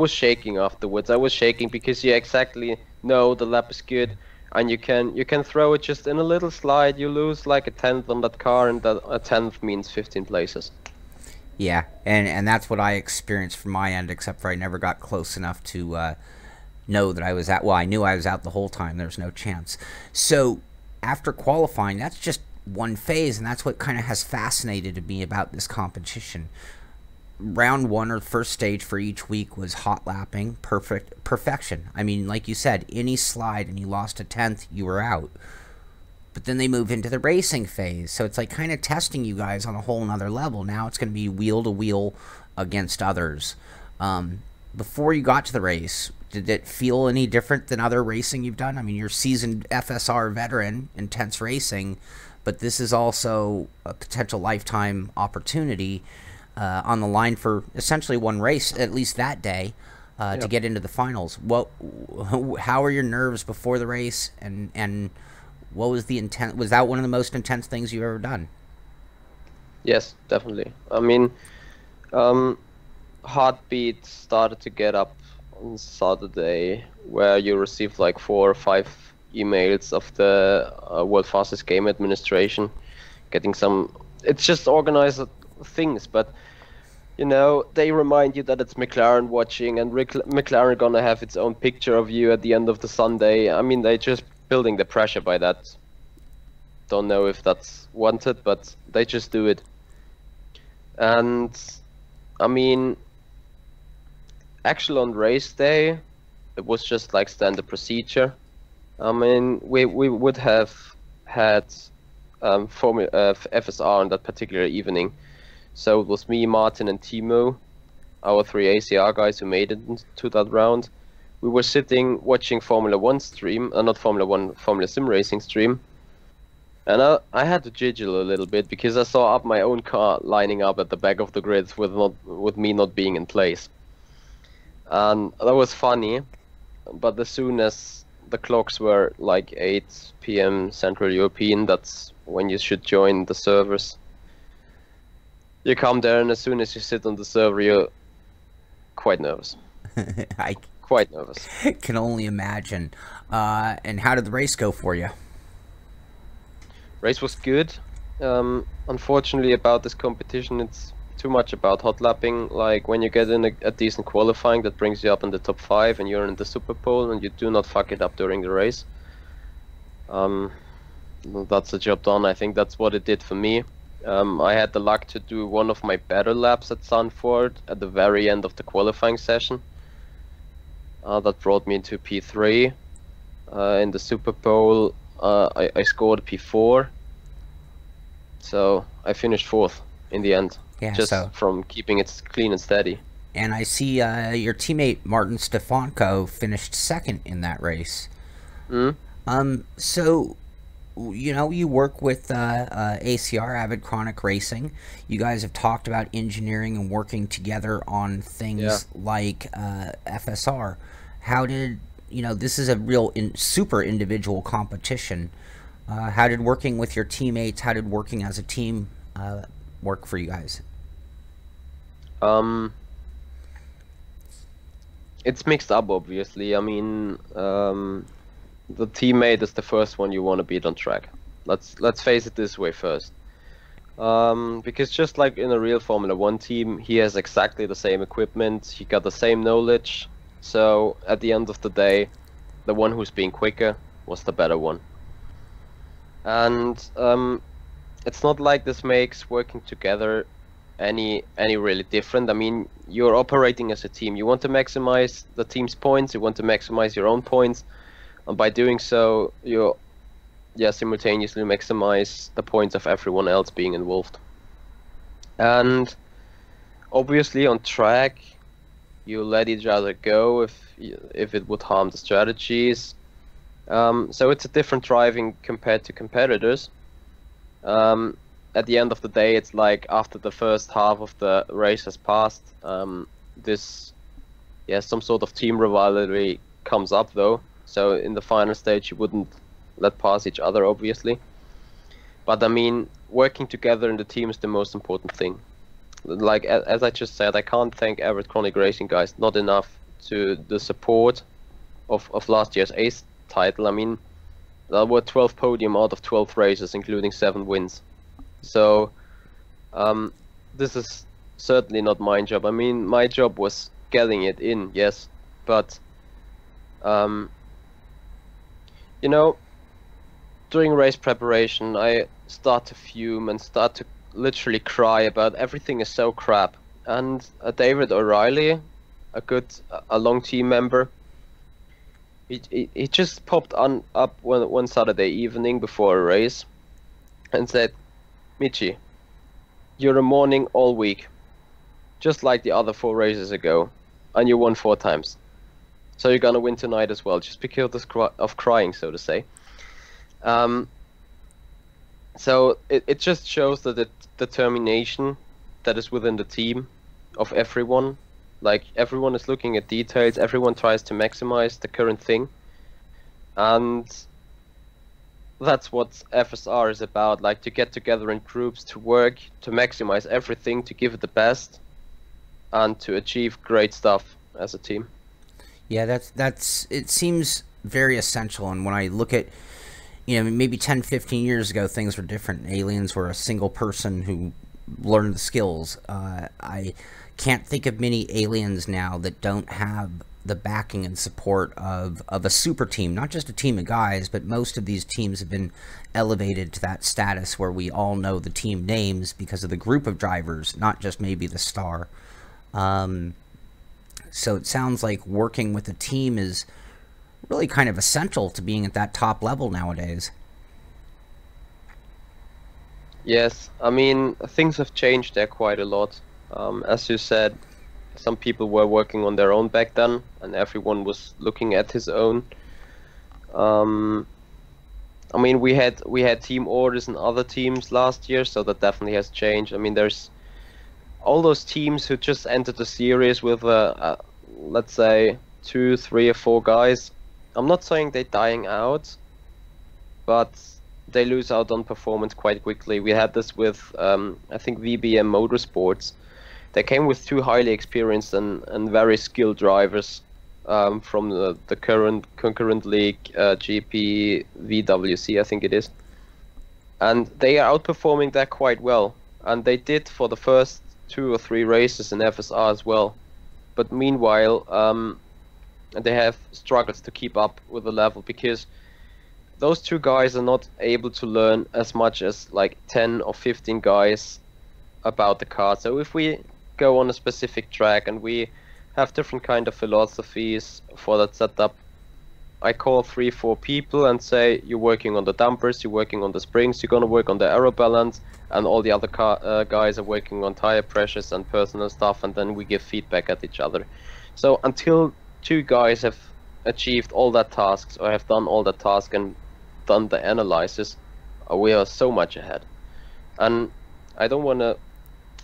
shaking afterwards. I was shaking because you exactly know the lap is good, and you can throw it just in a little slide. You lose like a tenth on that car, and that a tenth means 15 places. Yeah, and that's what I experienced from my end, except for I never got close enough to know that I was out. Well, I knew I was out the whole time. There was no chance. So after qualifying, that's just one phase, and that's what kind of has fascinated me about this competition. Round one, or first stage for each week, was hot lapping, perfection. I mean, like you said, any slide and you lost a tenth, you were out. But then they move into the racing phase, so it's like kind of testing you guys on a whole nother level. Now it's going to be wheel to wheel against others. Before you got to the race, did it feel any different than other racing you've done? I mean, you're seasoned FSR veteran, intense racing, but this is also a potential lifetime opportunity on the line for essentially one race, at least that day, to get into the finals. How are your nerves before the race, and what was the intent? Was that one of the most intense things you've ever done? Yes, definitely. I mean, heartbeat started to get up on Saturday, where you received like 4 or 5 emails of the World Fastest Game Administration, getting some. It's just organized things, but you know, they remind you that it's McLaren watching, and McLaren gonna have its own picture of you at the end of the Sunday. I mean, they just building the pressure by that. Don't know if that's wanted, but they just do it. And I mean, actually on race day, it was just like standard procedure. I mean, we would have had FSR on that particular evening. So it was me, Martin, and Timo, our 3 ACR guys who made it to that round. We were sitting watching Formula 1 stream, not Formula 1, Formula Sim Racing stream. And I had to jiggle a little bit because I saw up my own car lining up at the back of the grid with me not being in place. And that was funny, but as soon as the clocks were like 8 p.m. Central European, that's when you should join the servers. You come there, and as soon as you sit on the server, you're quite nervous. Quite nervous. Can only imagine. And how did the race go for you? Race was good. Unfortunately, about this competition, it's too much about hot lapping. Like when you get in a decent qualifying, that brings you up in the top 5, and you're in the Super Bowl, and you do not fuck it up during the race. That's the job done. I think that's what it did for me. I had the luck to do one of my better laps at Zandvoort at the very end of the qualifying session. That brought me into P3. In the Super Bowl, I scored P4. So I finished 4th in the end, just from keeping it clean and steady. And I see your teammate Martin Stefanko finished 2nd in that race. Mm? So you know, you work with ACR, Avid Chronic Racing. You guys have talked about engineering and working together on things like FSR. How did, you know, this is a real super individual competition. How did working with your teammates, how did working as a team work for you guys? It's mixed up, obviously. I mean, the teammate is the first one you want to beat on track. Let's face it this way first. Because just like in a real Formula 1 team, he has exactly the same equipment, he got the same knowledge. So at the end of the day, the one who's being quicker was the better one. And it's not like this makes working together any really different. I mean, you're operating as a team. You want to maximize the team's points, you want to maximize your own points, and by doing so, you simultaneously maximize the points of everyone else being involved. And obviously on track, you let each other go if it would harm the strategies. So it's a different driving compared to competitors. At the end of the day, it's like after the first half of the race has passed, some sort of team rivalry comes up though. So in the final stage, you wouldn't let pass each other, obviously. But I mean, working together in the team is the most important thing. Like as I just said, I can't thank Avid Chronic Racing guys not enough to the support of last year's Ace title. I mean, there were 12 podium out of 12 races, including 7 wins. So this is certainly not my job. I mean, my job was getting it in, yes, but you know, during race preparation, I start to fume and start to literally cry about everything is so crap. And David O'Reilly, a long team member, he just popped up one Saturday evening before a race and said, "Michi, you're a morning all week, just like the other 4 races ago, and you won 4 times. So you're gonna win tonight as well, just because of crying, so to say." So it just shows the determination that is within the team of everyone. Like, everyone is looking at details, everyone tries to maximize the current thing. And that's what FSR is about, like to get together in groups, to work, to maximize everything, to give it the best, and to achieve great stuff as a team. Yeah, that's it seems very essential. And when I look at, you know, maybe 10, 15 years ago, things were different. Aliens were a single person who learned the skills. I can't think of many aliens now that don't have the backing and support of a super team, not just a team of guys, but most of these teams have been elevated to that status where we all know the team names because of the group of drivers, not just maybe the star. So it sounds like working with a team is really kind of essential to being at that top level nowadays. Yes, I mean, things have changed there quite a lot. As you said, some people were working on their own back then, and everyone was looking at his own. I mean, we had team orders in other teams last year, so that definitely has changed. I mean, there's all those teams who just entered the series with, let's say, 2, 3, or 4 guys. I'm not saying they're dying out, but they lose out on performance quite quickly. We had this with, I think, VBM Motorsports. They came with 2 highly experienced and very skilled drivers from the current concurrent league, GP VWC, I think it is. And they are outperforming that quite well. And they did for the first 2 or 3 races in FSR as well. But meanwhile, they have struggled to keep up with the level because those 2 guys are not able to learn as much as like 10 or 15 guys about the car. So if we go on a specific track and we have different kind of philosophies for that setup, I call 3, 4 people and say, you're working on the dampers, you're working on the springs, you're gonna work on the aero balance, and all the other guys are working on tire pressures and personal stuff, and then we give feedback at each other. So until 2 guys have achieved all that tasks or have done all that task and done the analysis, We are so much ahead, and I don't want to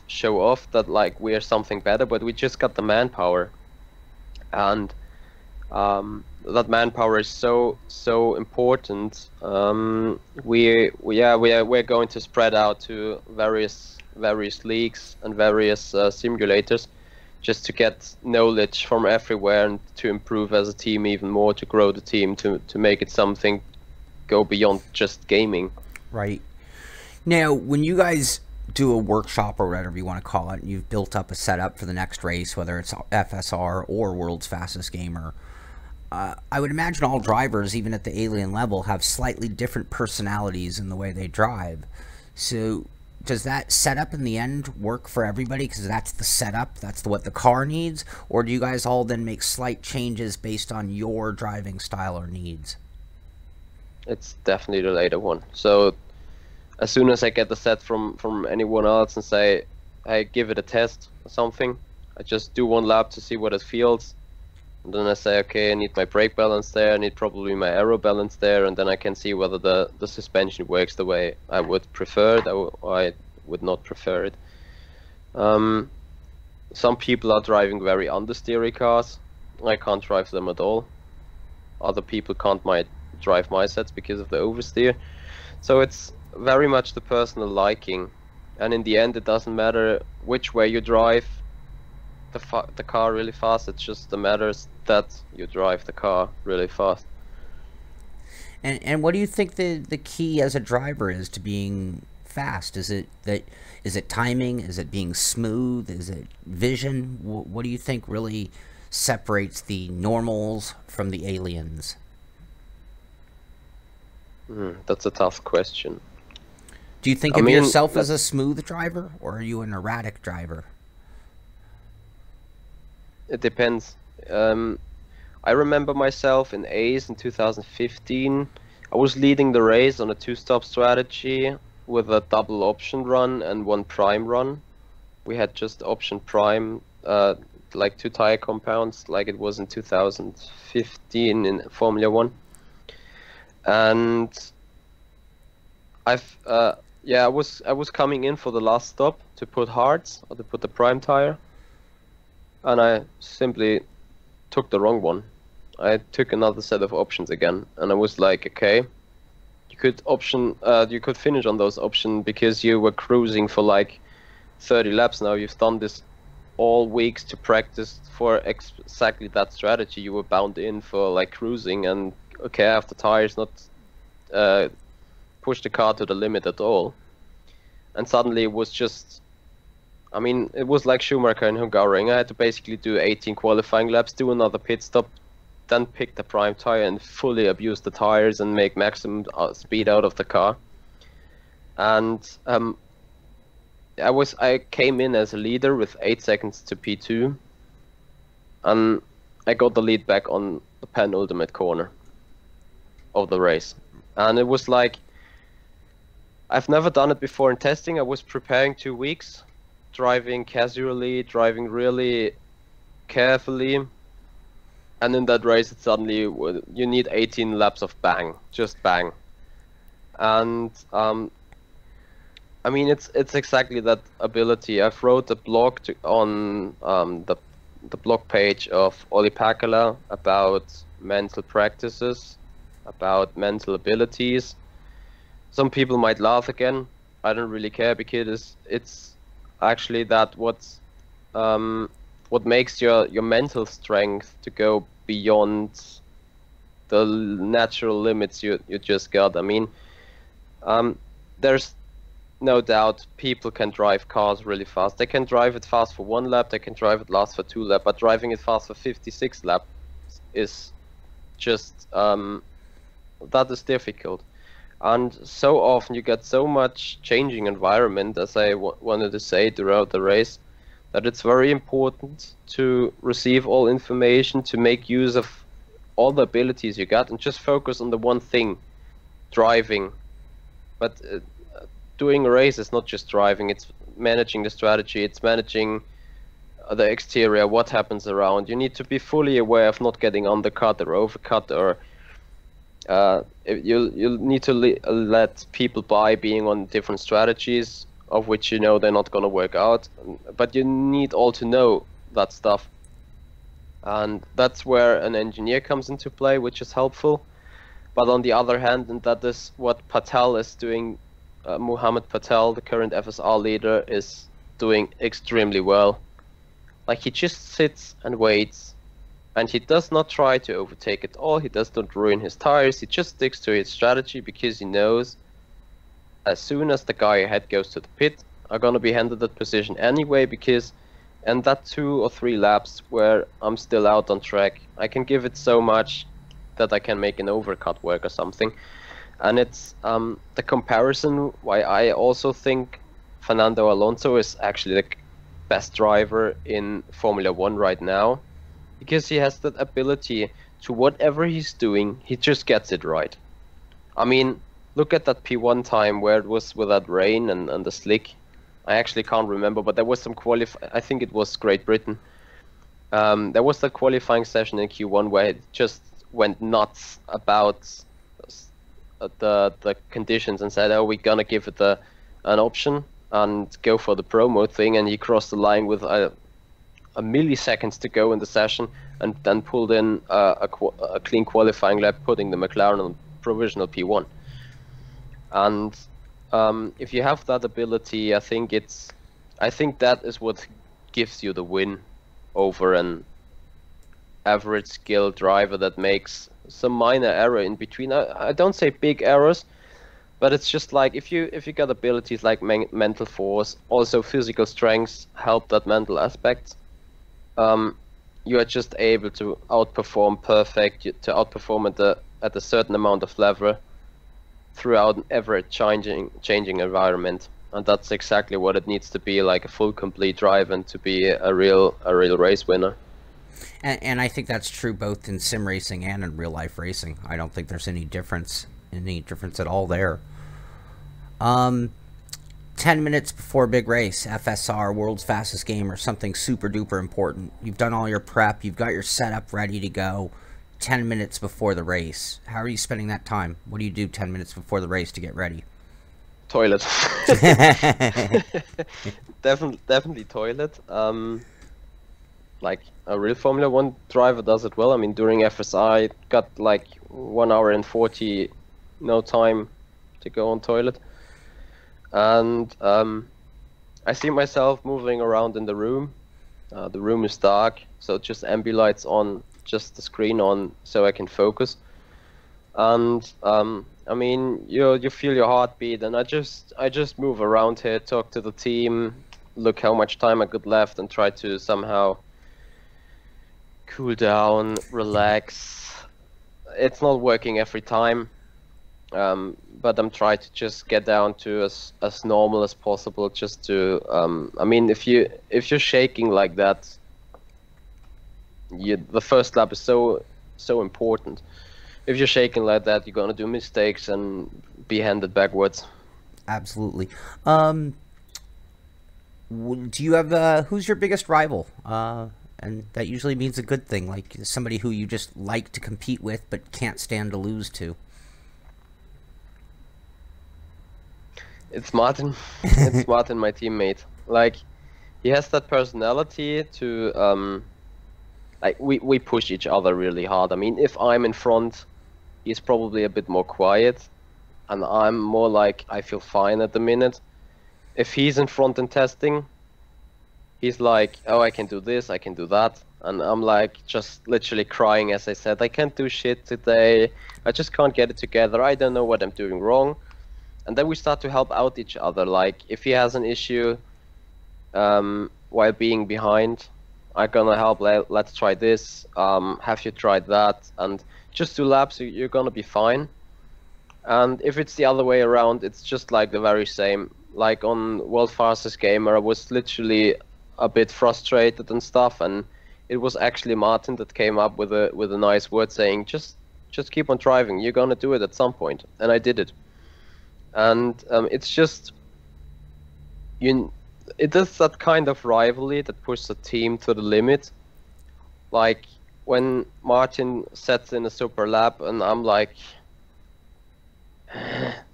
show off that like we are something better, but we just got the manpower, and that manpower is so important. We're going to spread out to various leagues and various simulators, just to get knowledge from everywhere and to improve as a team even more, to grow the team, to make it something go beyond just gaming. Right. Now, when you guys do a workshop or whatever you want to call it, and you've built up a setup for the next race, whether it's FSR or World's Fastest Gamer, I would imagine all drivers, even at the alien level, have slightly different personalities in the way they drive. So does that setup in the end work for everybody, because that's the setup, that's what the car needs? Or do you guys all then make slight changes based on your driving style or needs? It's definitely the later one. So as soon as I get the set from anyone else and say, hey, give it a test or something, I just do one lap to see what it feels. And then I say, okay, I need my brake balance there, I need probably my aero balance there, and then I can see whether the suspension works the way I would prefer it or I would not prefer it. Some people are driving very understeery cars. I can't drive them at all. Other people can't drive my sets because of the oversteer. So it's very much the personal liking, and in the end it doesn't matter which way you drive the car really fast. It just matters that you drive the car really fast. And what do you think the key as a driver is to being fast? Is it timing? Is it being smooth? Is it vision? What do you think really separates the normals from the aliens? That's a tough question. Do you think of yourself as a smooth driver, or are you an erratic driver? It depends. I remember myself in A's in 2015. I was leading the race on a 2-stop strategy with a double option run and 1 prime run. We had just option prime, like 2 tire compounds, like it was in 2015 in Formula 1. And I was coming in for the last stop to put hards, or to put the prime tire, and I simply took the wrong one. I took another set of options again, and I was like, okay, you could finish on those options because you were cruising for like 30 laps now. You've done this all weeks to practice for exactly that strategy. You were bound in for like cruising, and okay, I have the tires, not push the car to the limit at all. And suddenly it was just, I mean, it was like Schumacher in Hungaroring. I had to basically do 18 qualifying laps, do another pit stop, then pick the prime tire and fully abuse the tires and make maximum speed out of the car. And I came in as a leader with 8 seconds to P2, and I got the lead back on the penultimate corner of the race. And it was like, I've never done it before in testing. I was preparing 2 weeks, driving casually, driving really carefully, and in that race, it suddenly you need 18 laps of bang, just bang. And I mean, it's exactly that ability. I've wrote a blog on the blog page of Olli Pacala about mental practices, about mental abilities. Some people might laugh again. I don't really care, because it's actually that what makes your mental strength to go beyond the natural limits you just got. I mean, there's no doubt people can drive cars really fast. They can drive it fast for 1 lap, they can drive it fast for 2 laps, but driving it fast for 56 laps is just that is difficult. And so often you get so much changing environment, as I wanted to say throughout the race, that it's very important to receive all information, to make use of all the abilities you got, and just focus on the one thing, driving. But doing a race is not just driving, it's managing the strategy, it's managing the exterior, what happens around. You need to be fully aware of not getting undercut or overcut, or You'll need to let people buy being on different strategies of which you know they're not going to work out, but you need all to know that stuff, and that's where an engineer comes into play, which is helpful. But on the other hand, and that is what Patel is doing, Muhammad Patel, the current FSR leader, is doing extremely well. Like, he just sits and waits, and he does not try to overtake at all. He does not ruin his tires. He just sticks to his strategy because he knows as soon as the guy ahead goes to the pit, are going to be handed that position anyway, because and that 2 or 3 laps where I'm still out on track, I can give it so much that I can make an overcut work or something. And it's the comparison why I also think Fernando Alonso is actually the best driver in Formula 1 right now, because he has that ability to whatever he's doing, he just gets it right. I mean, look at that P1 time where it was with that rain and the slick. I actually can't remember, but there was some I think it was Great Britain. There was that qualifying session in Q1 where it just went nuts about the conditions and said, oh, we're gonna give it an option and go for the promo thing, and he crossed the line with a milliseconds to go in the session, and then pulled in a clean qualifying lap, putting the McLaren on provisional P1. And if you have that ability, I think that is what gives you the win over an average skilled driver that makes some minor error in between. I don't say big errors, but it's just like if you got abilities like mental force, also physical strengths help that mental aspect. You are just able to outperform to outperform at a certain amount of level throughout an ever changing environment, and that's exactly what it needs to be, like a full complete drive, and to be a real race winner. And I think that's true both in sim racing and in real life racing. I don't think there's any difference at all there. 10 minutes before a big race, FSR, world's fastest game, or something super duper important. You've done all your prep, you've got your setup ready to go. 10 minutes before the race, how are you spending that time? What do you do 10 minutes before the race to get ready? Toilet. definitely toilet. Like a real Formula 1 driver does it well. I mean, during FSI, I got like 1 hour and 40 no time to go on toilet. And I see myself moving around in the room. The room is dark, so just ambi lights on, just the screen on, so I can focus. And I mean, you feel your heartbeat, and I just move around here, talk to the team, look how much time I got left, and try to somehow cool down, relax. It's not working every time, but I'm trying to just get down to as normal as possible. Just to, I mean, if you're shaking like that, the first lap is so important. If you're shaking like that, you're gonna do mistakes and be handed backwards. Absolutely. Do you have who's your biggest rival? And that usually means a good thing, like somebody who you just like to compete with but can't stand to lose to. It's Martin. It's Martin, my teammate. Like, he has that personality to like we push each other really hard. I mean, if I'm in front, he's probably a bit more quiet, and I'm more like, I feel fine at the minute. If he's in front in testing, he's like, oh, I can do this, I can do that, and I'm like just literally crying, as I said, I can't do shit today, I just can't get it together, I don't know what I'm doing wrong. And then we start to help out each other. Like, if he has an issue while being behind, I'm gonna help. Let's try this. Have you tried that? And just 2 laps, you're gonna be fine. And if it's the other way around, it's just like the very same. Like on World Fastest Gamer, I was literally a bit frustrated and stuff, and it was actually Martin that came up with a nice word saying, just keep on driving. You're gonna do it at some point, and I did it. And it's just it is that kind of rivalry that pushes the team to the limit. Like when Martin sets in a super lap and I'm like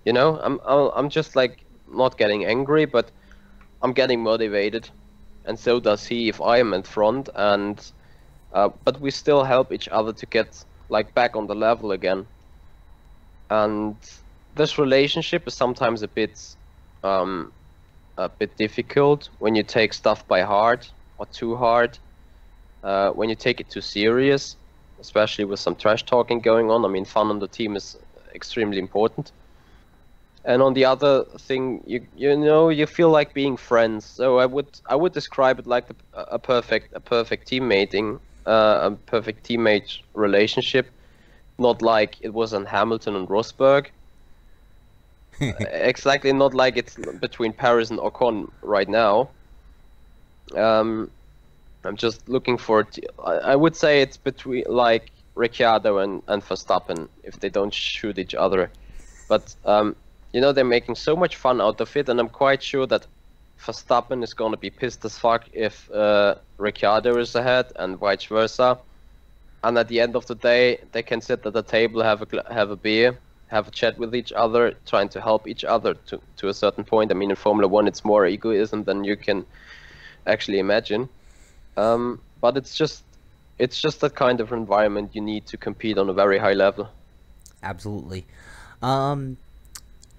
You know, I'm just like not getting angry, but I'm getting motivated, and so does he if I am in front. And but we still help each other to get like back on the level again. And this relationship is sometimes um, a bit difficult when you take stuff by heart or too hard. When you take it too serious, especially with some trash talking going on. I mean, fun on the team is extremely important. And on the other thing, you know, you feel like being friends. So I would describe it like a perfect teammating, a perfect teammate relationship, not like it was in Hamilton and Rosberg. Exactly, not like it's between Paris and Ocon right now. I'm just looking for I would say it's between like Ricciardo and Verstappen if they don't shoot each other. But you know, they're making so much fun out of it, and I'm quite sure that Verstappen is gonna be pissed as fuck if Ricciardo is ahead and vice versa. And at the end of the day, they can sit at the table, have a beer, have a chat with each other, trying to help each other to a certain point. I mean, in Formula One, it's more egoism than you can actually imagine. But it's just that kind of environment you need to compete on a very high level. Absolutely. I'll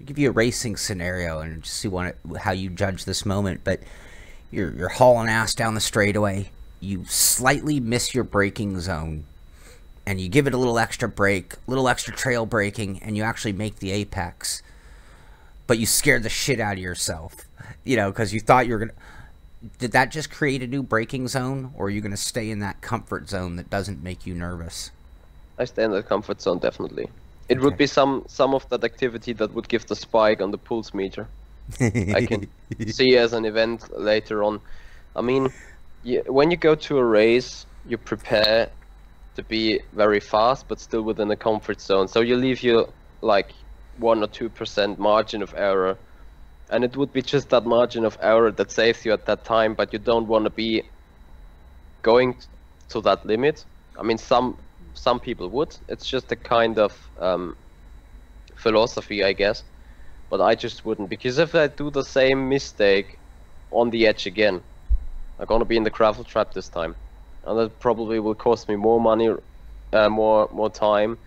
give you a racing scenario and just see how you judge this moment. But you're hauling ass down the straightaway. You slightly miss your braking zone, and you give it a little extra brake, little extra trail braking, and you actually make the apex. But you scared the shit out of yourself, you know, because you thought you were gonna. Did that just create a new braking zone, or are you going to stay in that comfort zone that doesn't make you nervous? I stay in the comfort zone, definitely. It would be some of that activity that would give the spike on the pulse meter. I can see as an event later on. I mean, when you go to a race, you prepare to be very fast, but still within a comfort zone. So you leave your like 1 or 2% margin of error. And it would be just that margin of error that saves you at that time, but you don't want to be going to that limit. I mean, some people would. It's just a kind of philosophy, I guess. But I just wouldn't, because if I do the same mistake on the edge again, I'm gonna be in the gravel trap this time, and that probably will cost me more money, more time,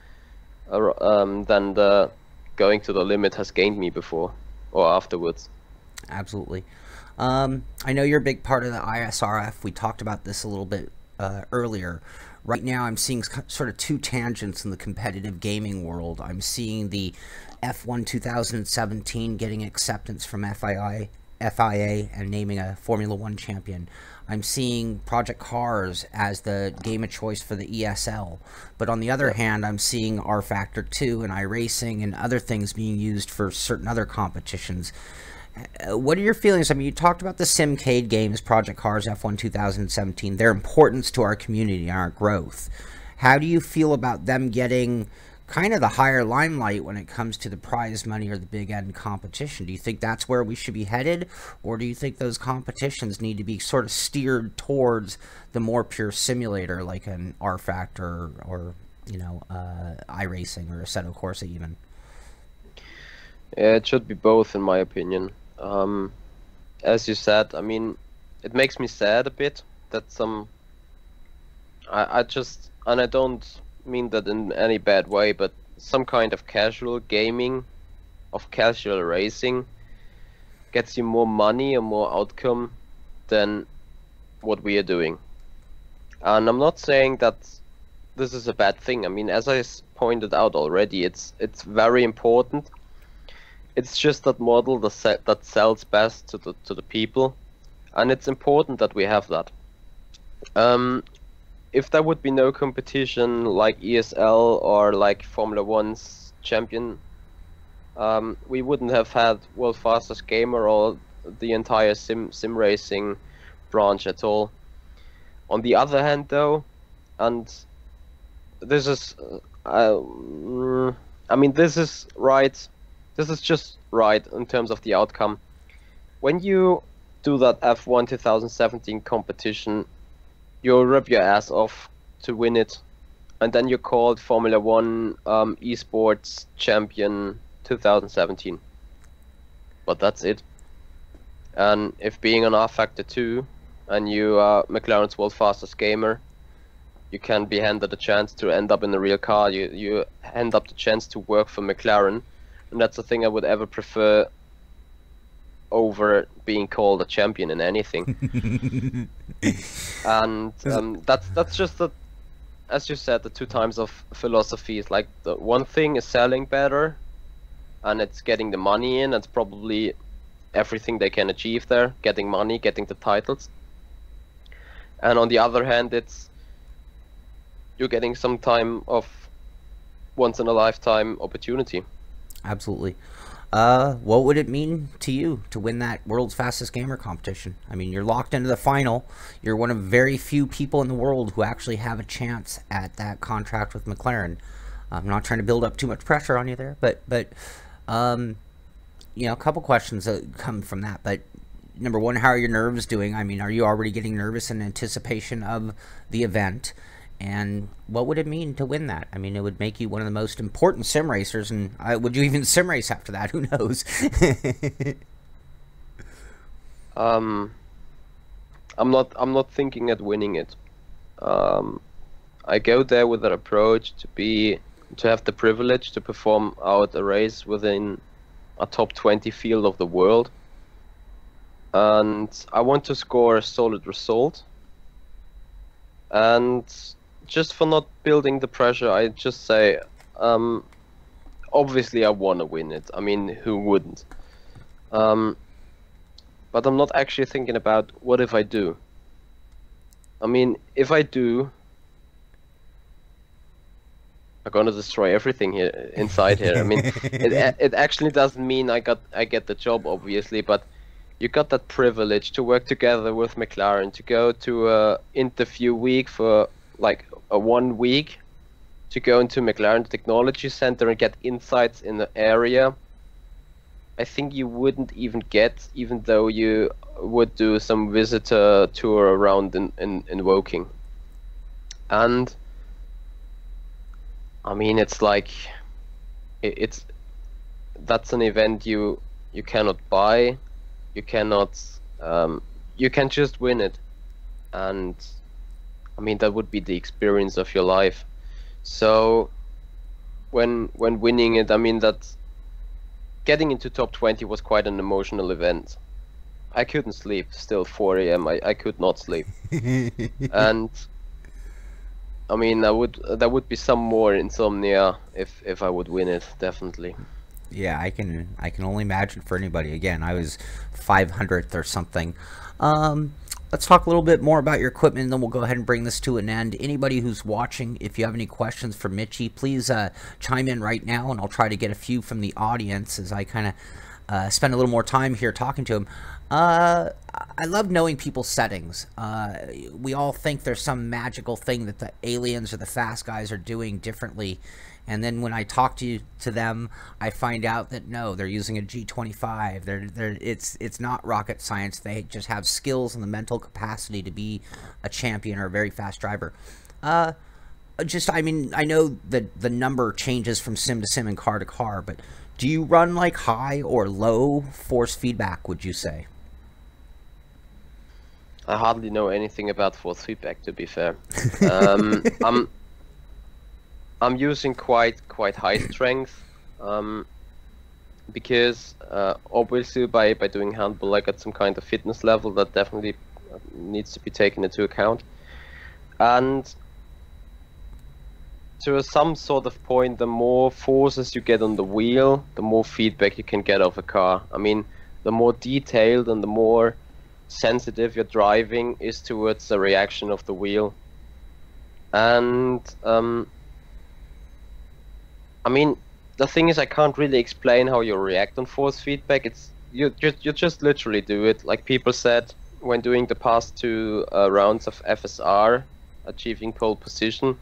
than the going to the limit has gained me before. Or afterwards. Absolutely. I know you're a big part of the ISRF. We talked about this a little bit earlier. Right now I'm seeing sort of two tangents in the competitive gaming world. I'm seeing the F1 2017 getting acceptance from FIA and naming a Formula One champion. I'm seeing Project Cars as the game of choice for the ESL. But on the other hand, I'm seeing R Factor 2 and iRacing and other things being used for certain other competitions. What are your feelings? I mean, you talked about the Simcade games, Project Cars, F1 2017, their importance to our community and our growth. How do you feel about them getting kind of the higher limelight when it comes to the prize money or the big end competition? Do you think that's where we should be headed, or do you think those competitions need to be sort of steered towards the more pure simulator like an R Factor or you know, iRacing or Assetto Corsa even? Yeah, it should be both in my opinion. As you said, I mean, it makes me sad a bit that I just, and I don't mean that in any bad way, but some kind of casual gaming, of casual racing, gets you more money or more outcome than what we are doing. And I'm not saying that this is a bad thing. I mean, as I pointed out already, it's very important. It's just that model that sells best to the people, and it's important that we have that. If there would be no competition like ESL or like Formula One's champion, we wouldn't have had World Fastest Gamer or the entire sim racing branch at all. On the other hand, though, and this is, I mean, this is right. This is just right in terms of the outcome. When you do that F1 2017 competition, you rip your ass off to win it, and then you're called Formula One eSports champion 2017. But that's it. And if being an R Factor 2 and you are McLaren's world fastest gamer, you can be handed a chance to end up in a real car. You hand up the chance to work for McLaren, and that's the thing I would ever prefer over being called a champion in anything. And that's just the, as you said, the two times of philosophies. Like, the one thing is selling better, and it's getting the money in. It's probably everything they can achieve there, getting money, getting the titles. And on the other hand, it's you're getting some time of once in a lifetime opportunity. Absolutely. What would it mean to you to win that world's fastest gamer competition? I mean, you're locked into the final. You're one of very few people in the world who actually have a chance at that contract with McLaren. I'm not trying to build up too much pressure on you there, but you know, a couple questions that come from that. But number one, how are your nerves doing? I mean, are you already getting nervous in anticipation of the event? And what would it mean to win that? I mean, it would make you one of the most important sim racers, and would you even sim race after that? Who knows? I'm not thinking at winning it. I go there with an approach to have the privilege to perform out a race within a top 20 field of the world, and I want to score a solid result. And just for not building the pressure, I just say, obviously I want to win it. I mean, who wouldn't? But I'm not actually thinking about what if I do. I mean, if I do, I'm gonna destroy everything here inside here. I mean, it actually doesn't mean I get the job, obviously, but you got that privilege to work together with McLaren, to go to a interview week for like a 1 week, to go into McLaren Technology Center and get insights in the area. I think you wouldn't even get, even though you would do some visitor tour around in Woking. And I mean, it's like that's an event you cannot buy. You cannot, you can just win it, and I mean, that would be the experience of your life. So when winning it, I mean, that getting into top 20 was quite an emotional event. I couldn't sleep, still 4 AM, I could not sleep. And I mean, there would be some more insomnia if I would win it, definitely. Yeah, I can only imagine for anybody. Again, I was 500th or something. Let's talk a little bit more about your equipment, and then we'll go ahead and bring this to an end. Anybody who's watching, if you have any questions for Michi, please chime in right now, and I'll try to get a few from the audience as I kind of spend a little more time here talking to him. I love knowing people's settings. We all think there's some magical thing that the aliens or the fast guys are doing differently. And then when I talk to them, I find out that no, they're using a G25. It's not rocket science. They just have skills and the mental capacity to be a champion or a very fast driver. I mean, I know that the number changes from sim to sim and car to car, but do you run like high or low force feedback, would you say? I hardly know anything about force feedback, to be fair. I'm using quite high strength, because obviously by doing handball I got some kind of fitness level that definitely needs to be taken into account. And to some sort of point, the more forces you get on the wheel, the more feedback you can get of a car. I mean, the more detailed and the more sensitive your driving is towards the reaction of the wheel. And I mean, the thing is, I can't really explain how you react on force feedback. It's you just literally do it. Like people said when doing the past 2 rounds of FSR, achieving pole position,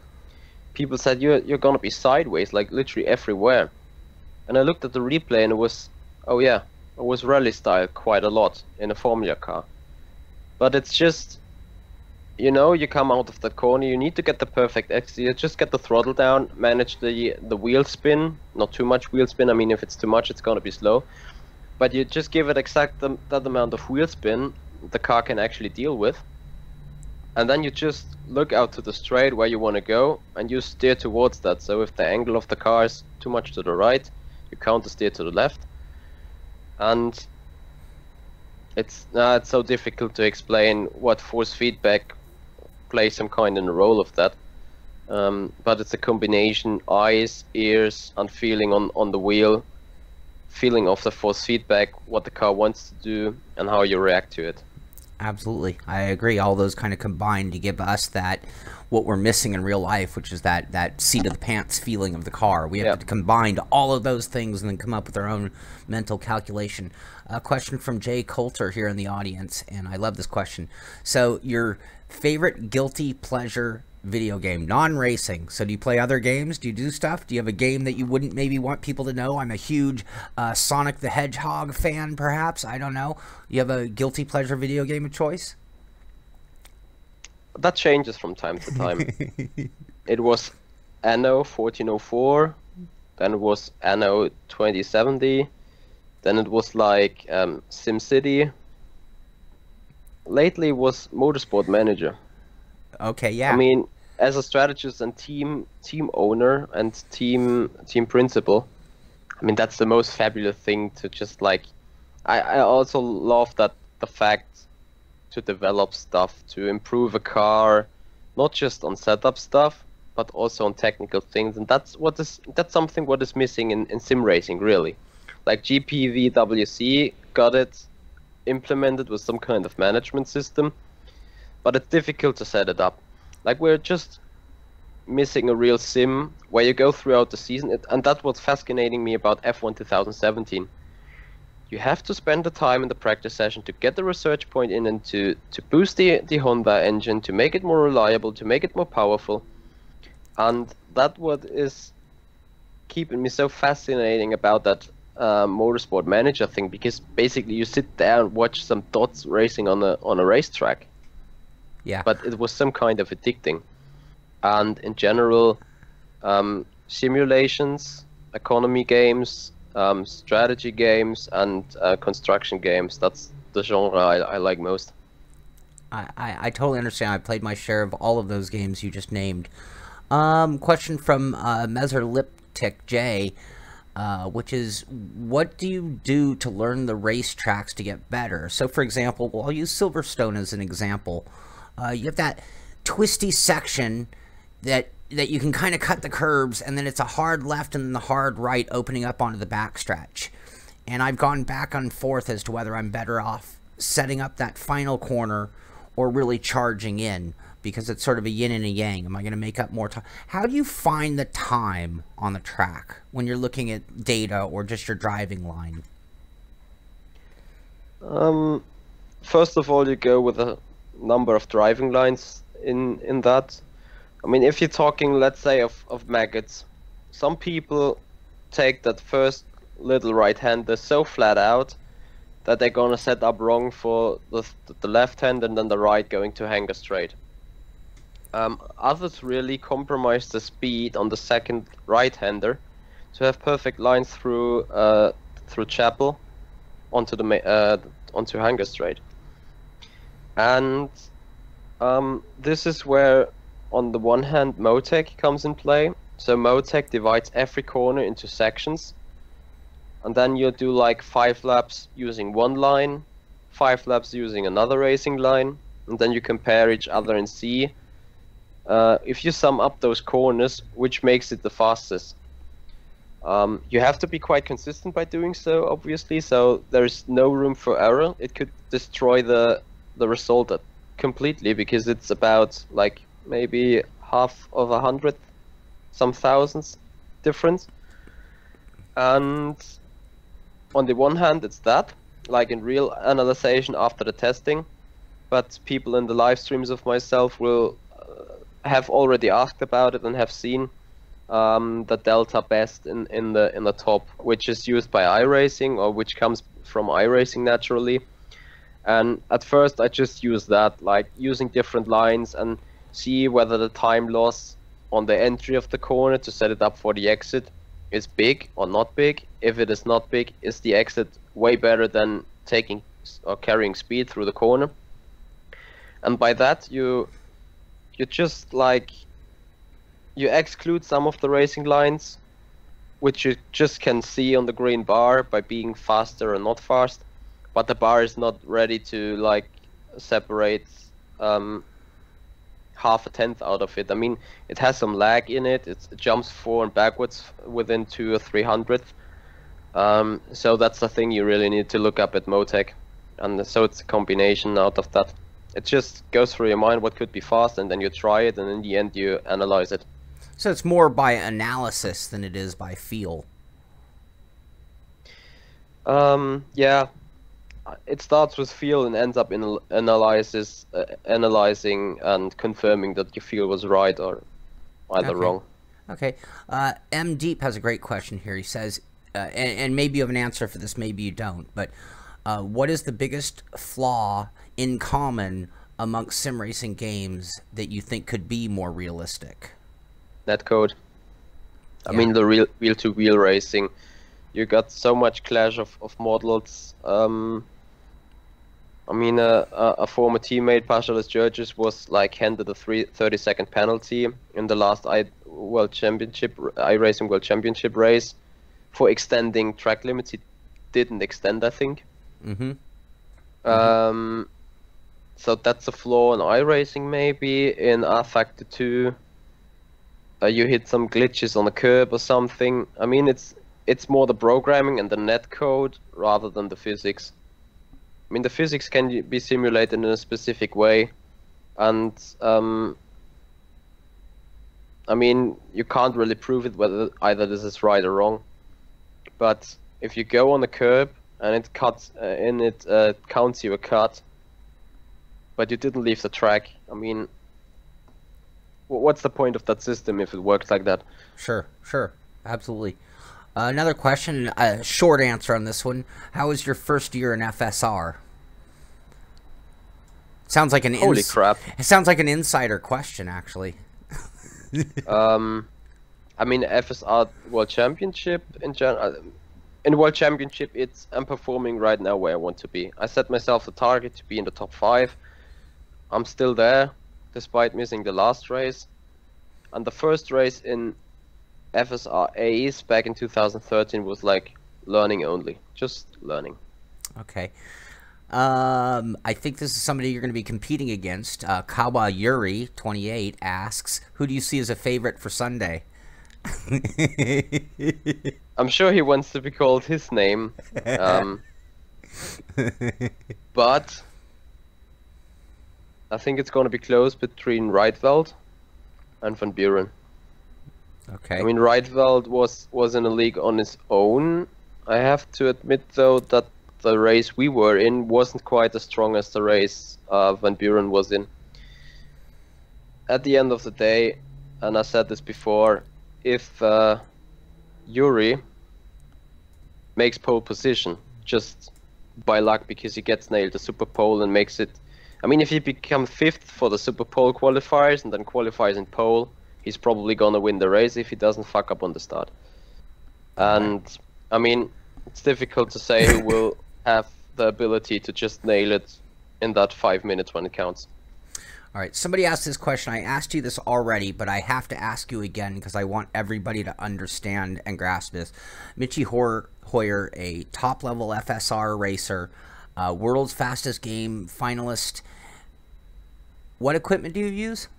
people said you're gonna be sideways, like literally everywhere. And I looked at the replay and it was, oh yeah, it was rally style quite a lot in a Formula car. But it's just, you know, you come out of that corner, you need to get the perfect exit, just get the throttle down, manage the wheel spin, not too much wheel spin. I mean, if it's too much, it's gonna be slow. But you just give it that amount of wheel spin the car can actually deal with. And then you just look out to the straight where you want to go, and you steer towards that. So if the angle of the car is too much to the right, you counter steer to the left. And it's so difficult to explain what force feedback plays some kind in the role of that. But it's a combination: eyes, ears, and feeling on the wheel, feeling of the force feedback, what the car wants to do, and how you react to it. Absolutely. I agree. All those kind of combine to give us that, what we're missing in real life, which is that seat of the pants feeling of the car. We have to combine all of those things and then come up with our own mental calculation. A question from Jay Coulter here in the audience, and I love this question. So your favorite guilty pleasure video game, non-racing. So do you play other games? Do you do stuff? Do you have a game that you wouldn't maybe want people to know? I'm a huge Sonic the Hedgehog fan, perhaps. I don't know. You have a guilty pleasure video game of choice? That changes from time to time. It was Anno 1404, then it was Anno 2070, then it was like SimCity. Lately it was Motorsport Manager. Okay, yeah. I mean, as a strategist and team owner and team principal, I mean, that's the most fabulous thing to just like. I also love that the fact to develop stuff, to improve a car, not just on setup stuff, but also on technical things, and that's something what is missing in sim racing, really. Like GPVWC got it implemented with some kind of management system, but it's difficult to set it up. Like, we're just missing a real sim where you go throughout the season, and that's what's fascinating me about F1 2017. You have to spend the time in the practice session to get the research point in and to boost the Honda engine, to make it more reliable, to make it more powerful. And that's what is keeping me so fascinating about that Motorsport Manager thing, because basically you sit there and watch some dots racing on a racetrack. Yeah. But it was some kind of addicting. And in general, simulations, economy games, strategy games, and construction games, that's the genre I like most. I totally understand. I played my share of all of those games you just named. Question from Meserliptic J, which is, what do you do to learn the racetracks to get better? So, for example, well, I'll use Silverstone as an example. You have that twisty section that you can kind of cut the curbs, and then it's a hard left and then the hard right opening up onto the backstretch. And I've gone back and forth as to whether I'm better off setting up that final corner or really charging in, because it's sort of a yin and a yang. Am I going to make up more time? How do you find the time on the track when you're looking at data or just your driving line? First of all, you go with a number of driving lines in that. I mean, if you're talking, let's say, of maggots, some people take that first little right-hander so flat out that they're gonna set up wrong for the left hand and then the right going to hanger straight. Others really compromise the speed on the second right-hander to have perfect lines through Chapel onto onto hanger straight. And this is where, on the one hand, Motec comes in play. So Motec divides every corner into sections, and then you do like 5 laps using one line, 5 laps using another racing line, and then you compare each other and see if you sum up those corners, which makes it the fastest. You have to be quite consistent by doing so, obviously, so there's no room for error. It could destroy the result completely, because it's about like maybe half of 100, some thousands difference. And on the one hand, it's that, like in real analyzation after the testing, but people in the live streams of myself will have already asked about it and have seen the delta best in the top, which is used by iRacing, or which comes from iRacing naturally. And at first I just used that, like using different lines and see whether the time loss on the entry of the corner to set it up for the exit is big or not big. If it is not big, is the exit way better than taking or carrying speed through the corner? And by that you just like you exclude some of the racing lines, which you just can see on the green bar by being faster or not fast, but the bar is not ready to like separate half a tenth out of it. I mean, it has some lag in it. It jumps forward and backwards within 2 or 300th. So that's the thing you really need to look up at Motec, and so it's a combination out of that. It just goes through your mind what could be fast, and then you try it, and in the end you analyze it. So it's more by analysis than it is by feel. Yeah, it starts with feel and ends up in analyzing and confirming that your feel was right or either wrong. Okay. M Deep has a great question here. He says, and maybe you have an answer for this, maybe you don't, but what is the biggest flaw in common amongst sim racing games that you think could be more realistic? Netcode. I mean, the real wheel-to-wheel racing. You got so much clash of models. I mean, a former teammate, Paschalis Georges, was like handed a 30-second penalty in the last iRacing World Championship race for extending track limits. He didn't extend, I think. So that's a flaw in iRacing, maybe. In R Factor 2, you hit some glitches on a curb or something. I mean, it's more the programming and the netcode rather than the physics. I mean, the physics can be simulated in a specific way, and I mean, you can't really prove it whether either this is right or wrong. But if you go on a curb and it cuts, counts you a cut, but you didn't leave the track, I mean, what's the point of that system if it works like that? Sure, absolutely. Another question, a short answer on this one. How was your first year in FSR? Sounds like an holy crap. It sounds like an insider question, actually. I mean, FSR World Championship in general. In World Championship, I'm performing right now where I want to be. I set myself a target to be in the top 5. I'm still there, despite missing the last race. And the first race in FSR A's back in 2013 was like learning only, just learning. Okay. I think this is somebody you're going to be competing against. Kawa Yuri 28 asks, who do you see as a favorite for Sunday? I'm sure he wants to be called his name, but I think it's going to be close between Rietveld and Van Buren. Okay. I mean, Rietveld was in a league on his own. I have to admit, though, that the race we were in wasn't quite as strong as the race Van Buren was in. At the end of the day, and I said this before, if Yuri makes pole position just by luck because he gets nailed the super pole and makes it, I mean, if he becomes 5th for the super pole qualifiers and then qualifies in pole, he's probably gonna win the race if he doesn't fuck up on the start. And I mean, it's difficult to say who will have the ability to just nail it in that 5 minutes when it counts. All right, somebody asked this question. I asked you this already, but I have to ask you again because I want everybody to understand and grasp this. Michi Hoyer, a top-level FSR racer, world's fastest game finalist. What equipment do you use?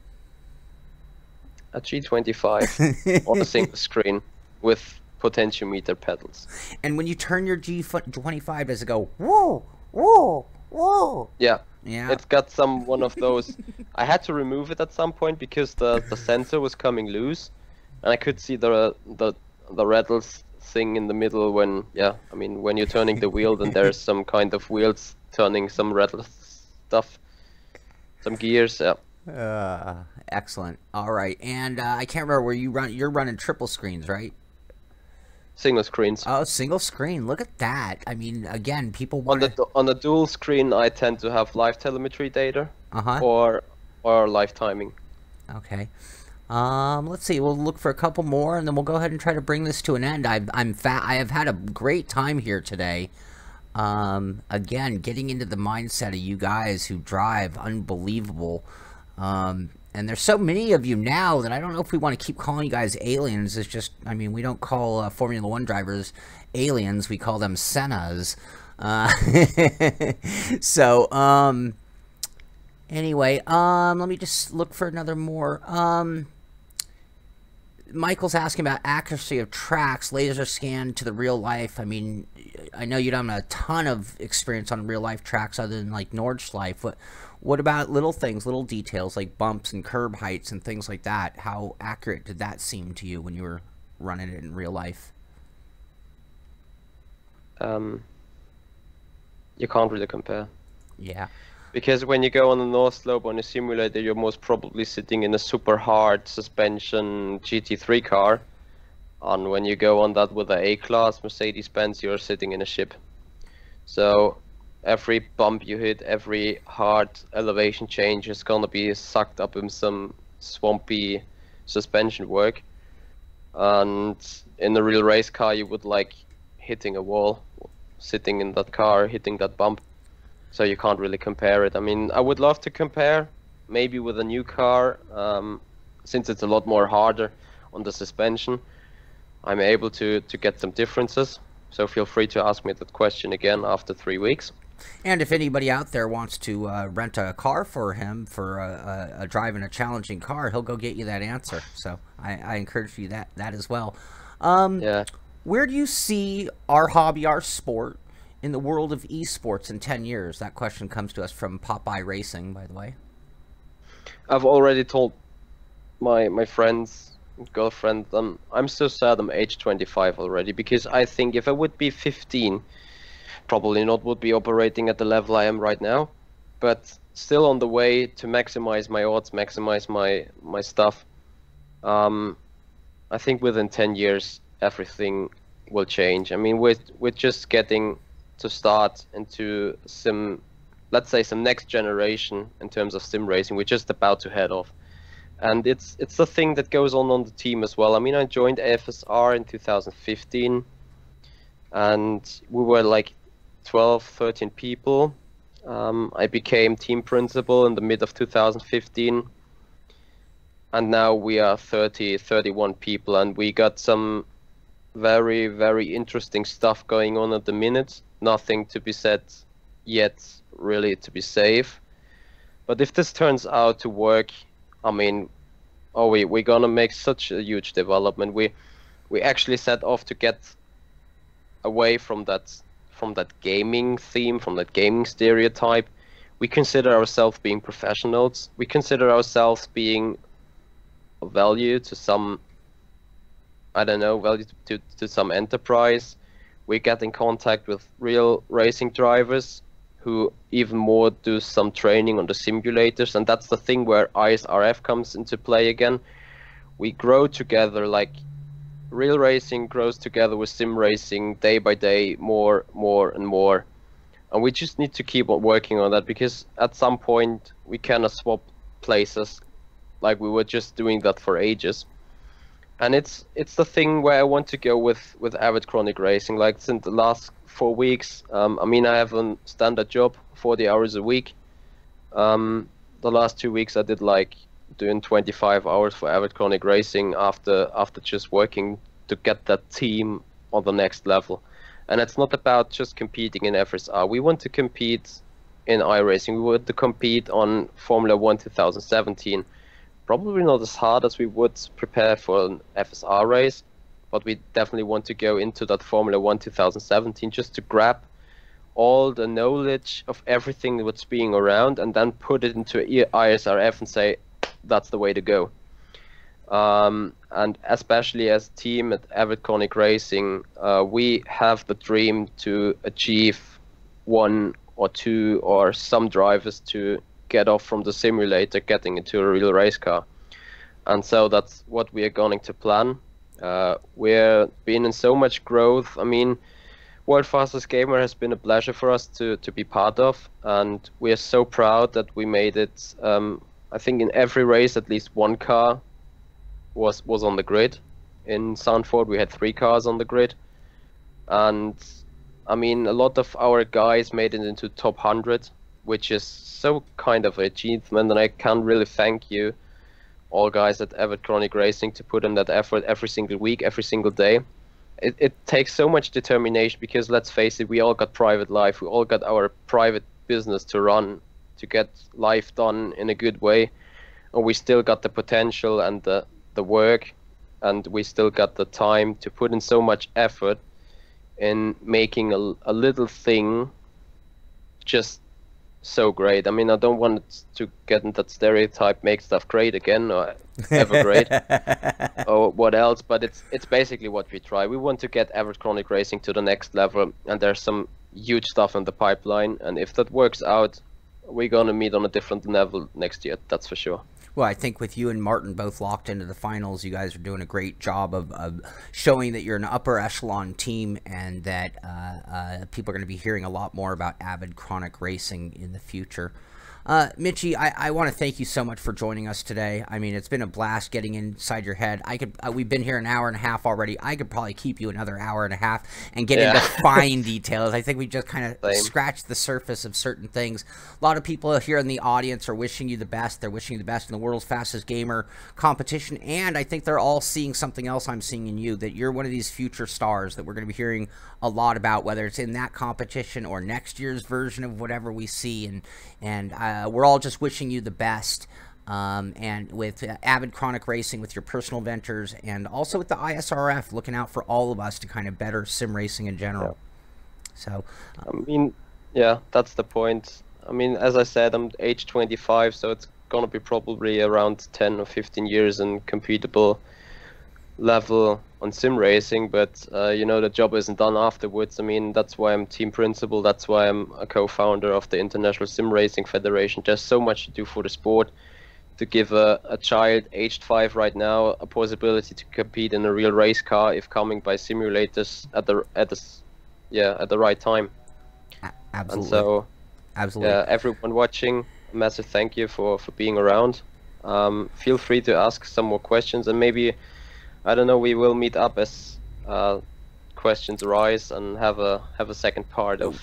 A G25 on a single screen with potentiometer pedals. And when you turn your G25, does it go whoa, whoa, whoa? Yeah. Yeah. It's got one of those. I had to remove it at some point because the sensor was coming loose, and I could see the rattles thing in the middle when, yeah, I mean, when you're turning the wheel, then there's some kind of wheels turning some rattle stuff, some gears. Yeah. Excellent. All right, and I can't remember where you're running triple screens, right? single screens. Oh, single screen. Look at that. I mean, again, people On want on the dual screen, I tend to have live telemetry data, Uh-huh. or live timing. Okay. Let's see. We'll look for a couple more, and then we'll go ahead and try to bring this to an end. I have had a great time here today. Again, getting into the mindset of you guys who drive, unbelievable. And there's so many of you now that I don't know if we want to keep calling you guys aliens. It's just, I mean, we don't call Formula One drivers aliens. We call them Sennas. So, anyway, let me just look for another more. Michael's asking about accuracy of tracks, laser scan to the real life. I mean, I know you don't have a ton of experience on real life tracks other than like Nordschleife. What about little things, little details like bumps and curb heights and things like that? How accurate did that seem to you when you were running it in real life? You can't really compare. Yeah. Because when you go on the North Slope on a simulator, you're most probably sitting in a super hard suspension GT3 car. And when you go on that with the A-Class Mercedes-Benz, you're sitting in a ship. So every bump you hit, every hard elevation change is gonna be sucked up in some swampy suspension work. And in a real race car, you would like hitting a wall, sitting in that car, hitting that bump. So you can't really compare it. I mean, I would love to compare, maybe with a new car, since it's a lot more harder on the suspension. I'm able to get some differences. So feel free to ask me that question again after 3 weeks. And if anybody out there wants to rent a car for him for a drive in a challenging car, he'll go get you that answer. So I encourage you that as well. Yeah. Where do you see our hobby, our sport, in the world of esports in 10 years? That question comes to us from Popeye Racing, by the way. I've already told my friends, girlfriend, I'm so sad I'm age 25 already, because I think if I would be 15, probably not would be operating at the level I am right now, but still on the way to maximize my odds, maximize my stuff. I think within 10 years everything will change. I mean, we're just getting to start into some, let's say, some next generation in terms of sim racing. We're just about to head off, and it's the thing that goes on the team as well. I mean, I joined FSR in 2015, and we were like 12, 13 people. I became team principal in the mid of 2015, and now we are 31 people, and we got some very, very interesting stuff going on at the minute. Nothing to be said yet, really, to be safe. But if this turns out to work, I mean, we're gonna make such a huge development. We actually set off to get away from that gaming theme, from that gaming stereotype. We consider ourselves being professionals. We consider ourselves being of value to some, I don't know, value to some enterprise. We get in contact with real racing drivers who even more do some training on the simulators, and that's the thing where ISRF comes into play again. We grow together, like real racing grows together with sim racing day by day, more and more. And we just need to keep on working on that, because at some point we cannot swap places like we were just doing that for ages. And it's the thing where I want to go with Avid Chronic Racing. Like, since the last 4 weeks, I mean, I have a standard job, 40 hours a week. The last 2 weeks I did like doing 25 hours for Avid Chronic Racing after just working to get that team on the next level. And it's not about just competing in FSR. We want to compete in iRacing. We want to compete on Formula 1 2017. Probably not as hard as we would prepare for an FSR race, but we definitely want to go into that Formula 1 2017 just to grab all the knowledge of everything that's being around and then put it into ISRF and say, that's the way to go. And especially as a team at Avid Chronic Racing, we have the dream to achieve 1 or 2 or some drivers to get off from the simulator, getting into a real race car. And so that's what we are going to plan. We're been in so much growth. I mean, World Fastest Gamer has been a pleasure for us to be part of, and we are so proud that we made it. I think in every race at least one car was on the grid. In Sanford we had 3 cars on the grid, and I mean a lot of our guys made it into top 100, which is so kind of an achievement, and I can't really thank you all guys at Avid Chronic Racing to put in that effort every single week, every single day. It takes so much determination, because let's face it, we all got private life, we all got our private business to run, to get life done in a good way, and we still got the potential and the work, and we still got the time to put in so much effort in making a little thing just so great. I mean, I don't want to get in that stereotype, make stuff great again, or ever great, or what else, but it's basically what we try. We want to get Avid Chronic Racing to the next level, and there's some huge stuff in the pipeline, and if that works out, we're gonna meet on a different level next year, that's for sure. Well, I think with you and Martin both locked into the finals, you guys are doing a great job of showing that you're an upper echelon team, and that people are going to be hearing a lot more about Avid Chronic Racing in the future. Michi, I want to thank you so much for joining us today. I mean, it's been a blast getting inside your head. We've been here an hour and a half already. I could probably keep you another hour and a half and get into fine details. I think we just kind of scratched the surface of certain things. A lot of people here in the audience are wishing you the best. They're wishing you the best in the World's Fastest Gamer competition, and I think they're all seeing something else I'm seeing in you, that you're one of these future stars that we're going to be hearing a lot about, whether it's in that competition or next year's version of whatever we see, and we're all just wishing you the best, and with Avid Chronic Racing, with your personal ventures, and also with the ISRF, looking out for all of us to kind of better sim racing in general. So I mean, yeah, that's the point. I mean, as I said, I'm age 25, so it's gonna be probably around 10 or 15 years in competable level on sim racing, but you know, the job isn't done afterwards. I mean, that's why I'm team principal, that's why I'm a co-founder of the International Sim Racing Federation. There's so much to do for the sport, to give a child aged 5 right now a possibility to compete in a real race car if coming by simulators at the right time. Absolutely. And so absolutely, everyone watching, a massive thank you for being around. Feel free to ask some more questions, and maybe, I don't know, we will meet up as questions arise and have a second part of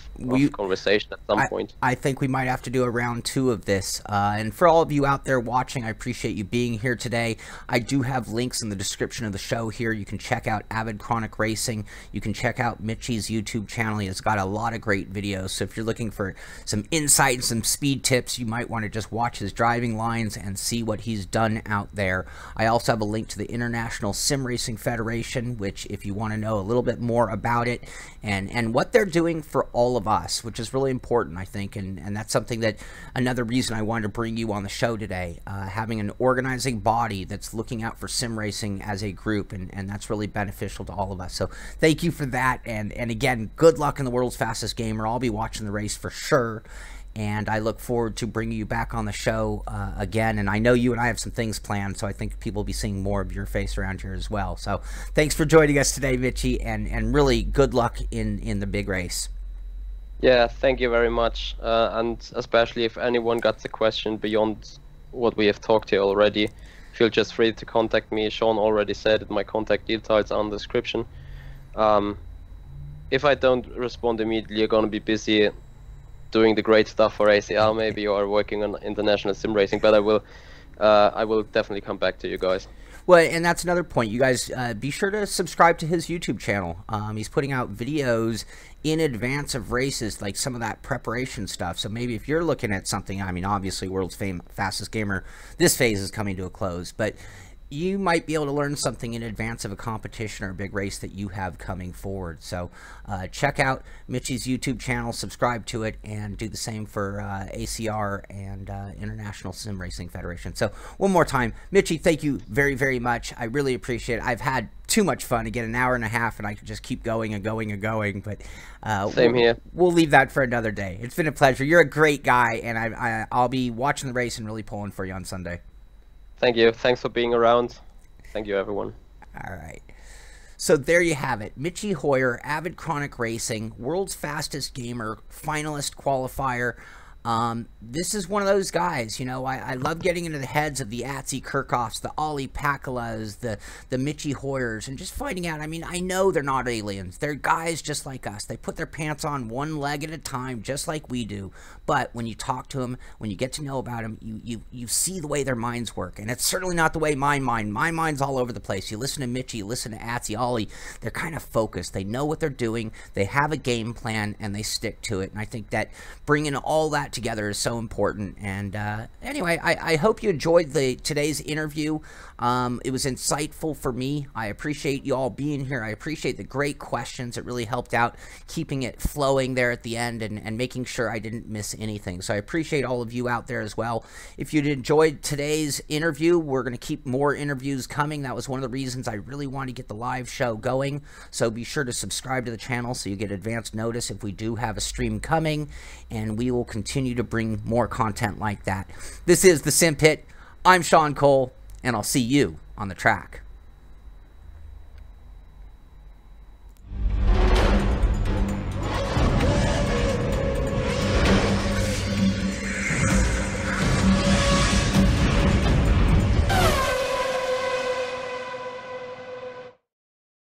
conversation at some point. I think we might have to do a round 2 of this. And for all of you out there watching, I appreciate you being here today. I do have links in the description of the show here. You can check out Avid Chronic Racing. You can check out Michi's YouTube channel. He has got a lot of great videos. So if you're looking for some insight and some speed tips, you might want to just watch his driving lines and see what he's done out there. I also have a link to the International Sim Racing Federation, which, if you want to know a little bit more about it and what they're doing for all of us, which is really important, I think, and that's something that, another reason I wanted to bring you on the show today, having an organizing body that's looking out for sim racing as a group, and that's really beneficial to all of us. So thank you for that, and again, good luck in the World's Fastest Gamer. I'll be watching the race for sure, and I look forward to bringing you back on the show again. And I know you and I have some things planned, so I think people will be seeing more of your face around here as well. So thanks for joining us today, Michi, and really good luck in the big race. Yeah, thank you very much. And especially if anyone got a question beyond what we have talked here already, feel just free to contact me. Sean already said it, my contact details are in the description. If I don't respond immediately, you're going to be busy doing the great stuff for ACR maybe, or working on international sim racing, but I will definitely come back to you guys. Well, and that's another point. You guys be sure to subscribe to his YouTube channel. He's putting out videos in advance of races, like some of that preparation stuff. So maybe if you're looking at something, I mean, obviously World's Fastest Gamer, this phase is coming to a close, but you might be able to learn something in advance of a competition or a big race that you have coming forward. So check out Michi's YouTube channel, subscribe to it, and do the same for ACR and International Sim Racing Federation. So one more time, Michi, thank you very, very much. I really appreciate it. I've had too much fun. Again, an hour and a half, and I could just keep going and going and going, but same here. We'll leave that for another day. It's been a pleasure. You're a great guy, and I'll be watching the race and really pulling for you on Sunday. Thank you. Thanks for being around. Thank you, everyone. All right. So there you have it. Michi Hoyer, Avid Chronic Racing, world's fastest gamer, finalist qualifier. This is one of those guys, you know, I love getting into the heads of the Atsy Kirchhoffs, the Olli Pacalas, the Michi Hoyers, and just finding out, I mean, I know they're not aliens. They're guys just like us. They put their pants on one leg at a time, just like we do. But when you talk to them, when you get to know about them, you see the way their minds work. And it's certainly not the way my mind's all over the place. You listen to Michi, you listen to Atsy, Olli, they're kind of focused. They know what they're doing. They have a game plan, and they stick to it. And I think that bringing all that together is so important. And anyway, I hope you enjoyed today's interview. It was insightful for me. I appreciate you all being here. I appreciate the great questions. It really helped out keeping it flowing there at the end and making sure I didn't miss anything. So I appreciate all of you out there as well. If you enjoyed today's interview, we're going to keep more interviews coming. That was one of the reasons I really wanted to get the live show going. So be sure to subscribe to the channel so you get advance notice if we do have a stream coming, and we will continue to bring more content like that. This is the Simpit. I'm Sean Cole, and I'll see you on the track.